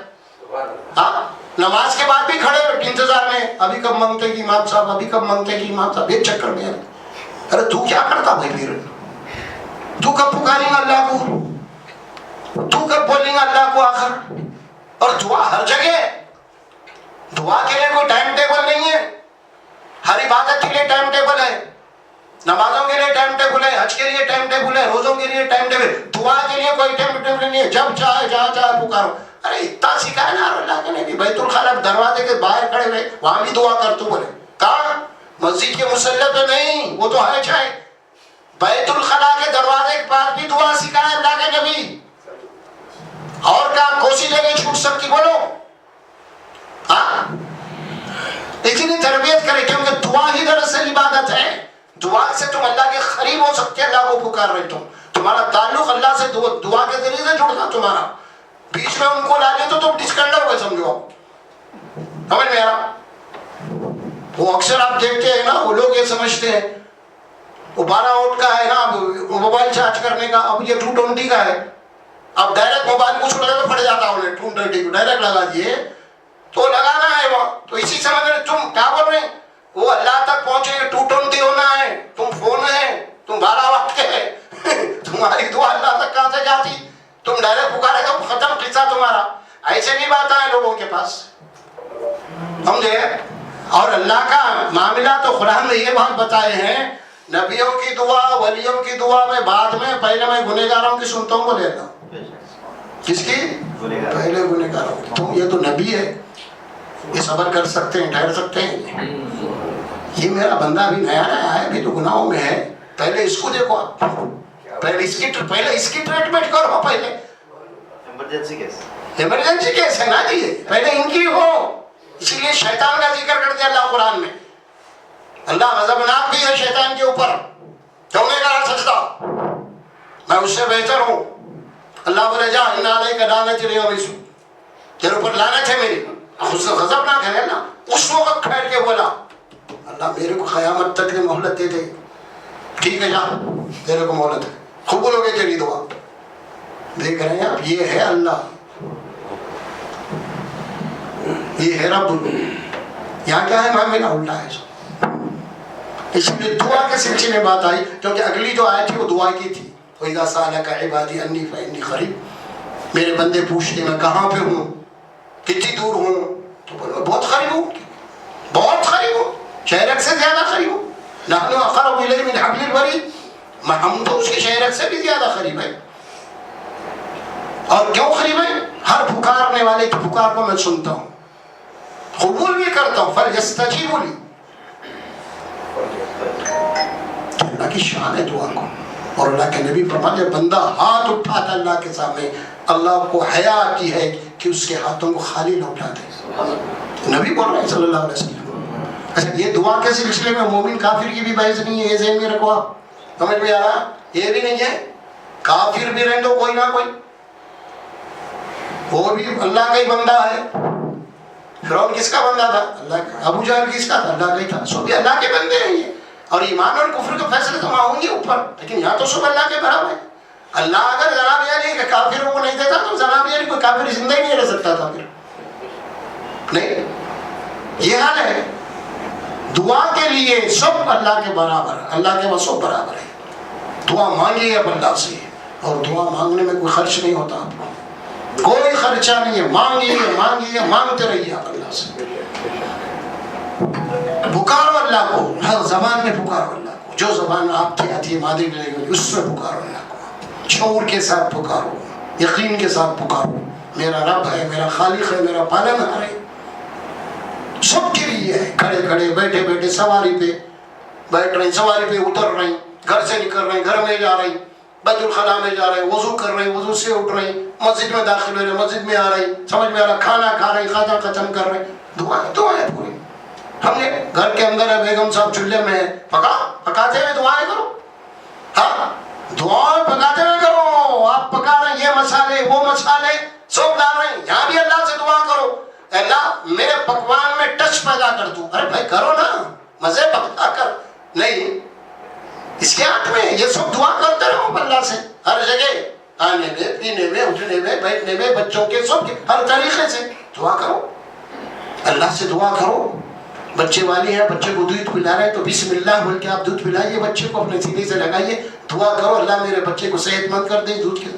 ہاں نماز کے بعد بھی کھڑے انتظار میں، ابھی کب مانگتے کہ امام صاحب، ابھی کب مانگتے کہ امام صاحب، ایک چکر میں. ارے تو کیا کرتا بھائی؟ پھر تو کب پکاریں گا اللہ کو؟ تو کب بولیں گا اللہ کو آخر؟ اور دعا ہر جگہ. دعا کے لیے کوئی ٹائم ٹیبل نہیں ہے. ہر عبادت کے لیے ٹائم ٹیبل ہے، نمازوں کے لیے ٹائم ٹیبل ہے، حج کے لیے ٹائم ٹیبل ہے، روزوں کے لیے ٹائم ٹیبل. دعا کے لیے کوئی ٹائم ٹیبل نہیں ہے، جب چاہے جہاں چاہے پکارو. ارے اتنا سکھایا نا اللہ کے نبی، بیت الخلا دروازے کے باہر کھڑے ہوئے وہاں بھی دعا کر. تو بولے کہاں؟ مسجد کے مصلی پہ نہیں، وہ تو ہے چاہے بیت الخلا کے دروازے کے پاس بھی دعا سکھایا اللہ کے نبی. اور کیا کوسی جگہ چھوٹ سکتی بولو؟ ہاں اتنی تربیت کرے، کیونکہ دعا ہی دراصل عبادت ہے. دعا سے تم اللہ کے قریب ہو سکتے، اللہ کو پکار رہے تم، تمہارا تعلق اللہ سے دعا کے ذریعے سے جڑتا. تمہارا بیچ میں ان کو لا لے تو تم ڈسکنڈر ہو گئے سمجھو. سمجھ میں آ رہا؟ وہ اکثر آپ دیکھتے ہیں نا، وہ لوگ یہ سمجھتے ہیں وہ 12 وولٹ کا ہے نا موبائل چارج کرنے کا، اب یہ 220 کا ہے. اب ڈائریکٹ موبائل کو چھوڑے تو پڑ جاتا انہیں 220 کو ڈائریکٹ لگا دیے تو لگانا ہے وہ. تو اسی سمجھ رہے تم کیا بول رہے ہیں؟ وہ اللہ تک پہنچے. 220 ہونا ہے. تم فون ہے, تم 12 وقت کے ہے, تمہاری دعا اللہ تک کہاں سے جاتی؟ تم ڈائریکٹ پکارے تو ختم قصہ تمہارا. ایسے بھی بات ہے لوگوں کے پاس, سمجھے. اور اللہ کا معاملہ تو قرآن میں یہ بات بتائے ہیں, نبیوں کی دعا, ولیوں کی دعا میں بعد میں, پہلے میں گنہگاروں کی سنتا ہوں کو لیتا ہوں. کس کی؟ پہلے گنہگاروں کی. تو یہ تو نبی ہے, یہ صبر کر سکتے ہیں, ٹھہر سکتے ہیں. یہ میرا بندہ ابھی نیا نیا ہے, ابھی تو گناہوں میں ہے. پہلے اس کو دیکھو آپ, پہلے اس کی ٹریٹمنٹ کرو. پہلے ایمرجنسی کیس ہے نا جی, پہلے ان کی ہو. اسی لیے شیطان کا ذکر کر دیا اللہ قرآن میں. اللہ غضبناک بھی ہے شیطان کے اوپر. کیوں نہیں کرا سجدہ؟ میں اس سے بہتر ہوں. اللہ بولے جا ان علیک لعنت یوم تیرے اوپر لعنت ہے میری. اس سے غضبناک ہے نا. اس وقت کھڑ کے بولا اللہ میرے کو قیامت تک کی مہلت دے دے. ٹھیک ہے جا, تیرے کو مہلت ہے, قبول ہو گئی تیری دعا. دیکھ رہے ہیں آپ, یہ ہے اللہ, یہ ہے رب. یہاں کیا ہے معاملہ الٹا ہے. اس لیے دعا کے سلسلے میں بات آئی, کیونکہ اگلی جو آیت تھی وہ دعا کی تھی. وَإِذَا سَأَلَكَ عِبَادِي عَنِّي فَإِنِّي قَرِيبٌ. میرے بندے پوچھتے میں کہاں پہ ہوں, کتنی دور ہوں, تو بولو بہت قریب ہوں, بہت قریب ہوں, شہرک سے زیادہ قریب ہوں. نحن اقرب الیہ من حبل الورید. ہم تو اس کے شہرک سے بھی زیادہ قریب ہیں. اور کیوں قریب ہیں؟ ہر پکارنے والے کی پکار کو میں سنتا ہوں, قبول بھی کرتا ہوں. فَلْيَسْتَجِيبُوا لِي. اللہ کی شان ہے دعا کو. اور اللہ کے نبی فرماتے ہیں بندہ ہاتھ اٹھاتا اللہ کے سامنے, اللہ کو حیا آتی ہے کہ اس کے ہاتھوں کو خالی نہ اٹھا دے. نبی بول رہے ہیں صلی اللہ علیہ وسلم. اچھا, یہ دعا کے سلسلے میں مومن کافر کی بھی بحث نہیں ہے, یہ ذہن میں رکھو آپ. سمجھ میں آ رہا؟ یہ بھی نہیں ہے, کافر بھی رہنے دو کوئی نہ کوئی, وہ بھی اللہ کا ہی بندہ ہے. فرعون کس کا بندہ تھا؟ اللہ کا. ابو جہل کس کا تھا؟ اللہ کا ہی تھا. سب بھی اللہ کے بندے ہیں یہ. اور ایمان اور کفر کے فیصلے تو وہاں ہوں گے اوپر, لیکن یہاں تو سب اللہ کے برابر ہے. اللہ اگر جناب علی کے کافروں کو نہیں دیتا تو جناب علی کوئی کافر زندہ ہی نہیں رہ سکتا تھا. پھر نہیں, یہ حال ہے. دعا کے لیے سب اللہ کے برابر, اللہ کے وہ سب برابر ہے. دعا مانگیے اب اللہ سے, اور دعا مانگنے میں کوئی خرچ نہیں ہوتا آپ کو, کوئی خرچہ نہیں ہے. مانگیے مانگیے, مانگتے رہیے آپ اللہ سے. پکارو اللہ کو, ہر زبان میں پکارو اللہ کو. جو زبان آپ کی آتی ہے مادری لینگویج, اس میں پکارو اللہ کو. شعور کے ساتھ پکارو, یقین کے ساتھ پکارو. میرا رب ہے, میرا خالق ہے, میرا پالنہار ہے. سب کے لیے ہے. کھڑے کھڑے, بیٹھے بیٹھے, سواری پہ بیٹھ رہے ہیں, سواری پہ اتر رہے ہیں, گھر سے نکل رہے ہیں, گھر میں جا رہے ہیں, بیت الخلاء میں جا رہے ہیں, وضو کر رہے ہیں, وضو سے اٹھ رہے ہیں, مسجد میں داخل ہو رہے ہیں, مسجد میں آ رہے ہیں, سمجھ میں آ رہا, کھانا کھا رہے ہیں, کھانا ختم کر رہے ہیں. دعائیں پوری. ہم نے گھر کے اندر ہے, بیگم صاحب چولہے میں پکاتے ہوئے دعائیں کرو. ہاں, دعائیں پکاتے ہوئے کرو. آپ پکا رہے ہیں, یہ مسالے وہ مسالے سب ڈال رہے ہیں, یہاں بھی اللہ سے دعا کرو. اللہ میرے پکوان میں ٹچ پیدا کر دوں. ارے بھائی کرو نا, مزے پکا کر. نہیں, اس کے ہاتھ میں. یہ سب دعا کرتے رہو اللہ سے ہر جگہ, آنے میں, پینے میں, اٹھنے میں, بیٹھنے میں, بچوں کے سب کے ہر طریقے سے دعا کرو. اللہ سے دعا کرو. بچے والی ہیں, بچے کو دودھ پلا رہے ہیں تو بسم اللہ بول کے آپ دودھ پلائیے, بچے کو اپنے سینے سے لگائیے, دعا کرو اللہ میرے بچے کو صحت مند کر دے, دودھ کے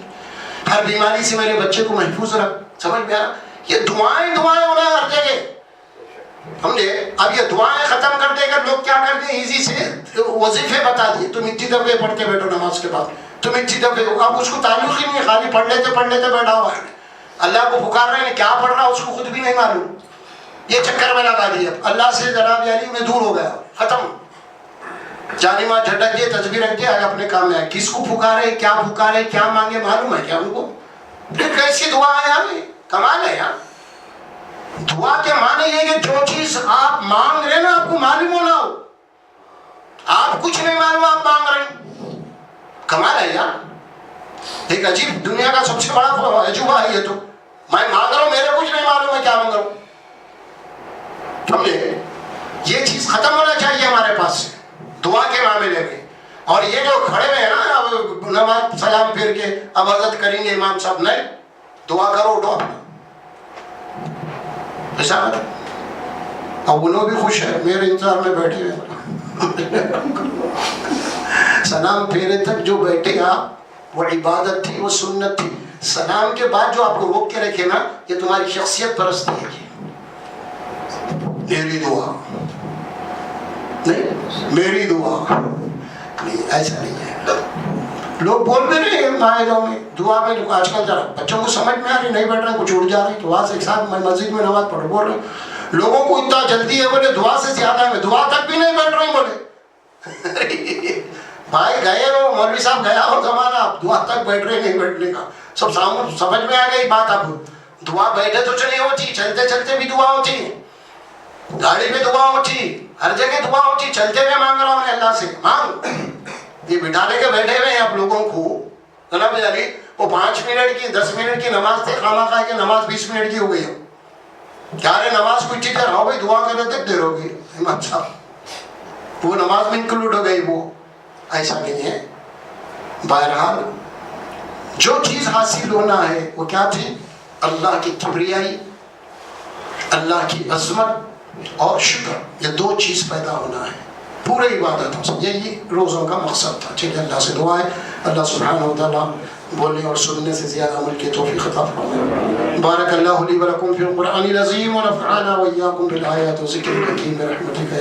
ہر بیماری سے میرے بچے کو محفوظ رکھ. سمجھ میں آ رہا؟ یہ دعائیں ہونا ہر جگہ. سمجھے؟ اب یہ دعائیں ختم کر دے کر لوگ کیا کرتے ہیں, ایزی سے وظیفے بتا دیے. تم اتنی دفعے پڑھتے بیٹھو نماز کے بعد, تم اتنی دفعے. اب اس کو تعلق ہی نہیں, خالی پڑھ لیتے بیٹھا ہوا ہے. اللہ کو پکار رہے ہیں, کیا پڑھ رہا اس کو خود بھی نہیں معلوم. یہ چکر میں لگا دیا, اللہ سے جناب علی میں دور ہو گیا, ختم. جانی ماں جھٹک دیا, تصویر رکھ دیا, اپنے کام میں. کس کو پکارے, کیا مانگے معلوم ہے کیا ان کو؟ پھر کیسی دعا ہے یار, کمال ہے یار. دعا کے معنی یہ کہ جو چیز آپ مانگ رہے نا آپ کو معلوم ہونا ہو. آپ کچھ نہیں معلوم, آپ مانگ رہے ہیں, کمال ہے یار. ایک عجیب دنیا کا سب سے بڑا عجوبہ ہے یہ. تو میں مانگ رہا ہوں, میرے کچھ نہیں معلوم ہے کیا مانگ رہا ہوں. سمجھے؟ یہ چیز ختم ہونا چاہیے ہمارے پاس سے دعا کے معاملے میں. اور یہ جو کھڑے ہوئے ہیں نا, اب نماز سلام پھر کے اب عزت کریں گے امام صاحب, نہیں, دعا کرو, اٹھو. ایسا اب وہ لوگ بھی خوش ہیں، میرے انتظار میں بیٹھے ہوئے. سلام پھیرے تک جو بیٹھے آپ، وہ عبادت تھی، وہ سنت تھی. سلام کے بعد جو آپ کو روک کے رکھے نا، یہ تمہاری شخصیت پرستی ہے. میری دعا نہیں، میری دعا نہیں، ایسا نہیں ہے. لوگ بول بھی رہے ہیں معاہدوں میں دعا میں. آج کل ذرا بچوں کو سمجھ میں آ رہی، نہیں بیٹھ رہے، کچھ اڑ جا رہی، تو وہاں سے ایک ساتھ میں مسجد میں نماز پڑھو بول رہے ہیں. لوگوں کو اتنا جلدی ہے، بولے دعا سے زیادہ ہے، دعا تک بھی نہیں بیٹھ رہے بولے. بھائی گئے ہو، مولوی صاحب گیا ہو زمانہ، آپ دعا تک بیٹھ رہے نہیں بیٹھنے کا. سب سامنے سمجھ میں آ گئی بات. اب دعا بیٹھے تو چلے ہوتی، چلتے چلتے بھی دعا ہوتی، گاڑی میں دعا ہوتی، ہر جگہ دعا ہوتی. چلتے ہوئے مانگ رہا ہوں اللہ سے، مانگ. یہ بٹھانے کے بیٹھے ہوئے ہیں آپ لوگوں کو جناب علی. وہ 5 منٹ کی 10 منٹ کی نماز تھے، خامہ خواہ کی نماز 20 منٹ کی ہو گئی. کیا رہے نماز کو اتنی دیر ہو گئی، دعا کرنے تک دیر ہو گئی. امام صاحب وہ نماز میں انکلوڈ ہو گئی. وہ ایسا نہیں ہے. بہرحال جو چیز حاصل ہونا ہے وہ کیا تھی؟ اللہ کی کبریائی، اللہ کی عظمت اور شکر. یہ 2 چیز پیدا ہونا ہے پورے عبادتوں سے. یہی روزوں کا مقصد تھا. ٹھیک ہے، اللہ سے دعا ہے اللہ سبحانہ و تعالیٰ بولنے اور سننے سے زیادہ عمل کی توفیق عطا فرمائے. بارک اللہ لی و لکم فی القرآن العظیم ونفعنا و ایاکم بالآیات و ذکر الحکیم برحمتک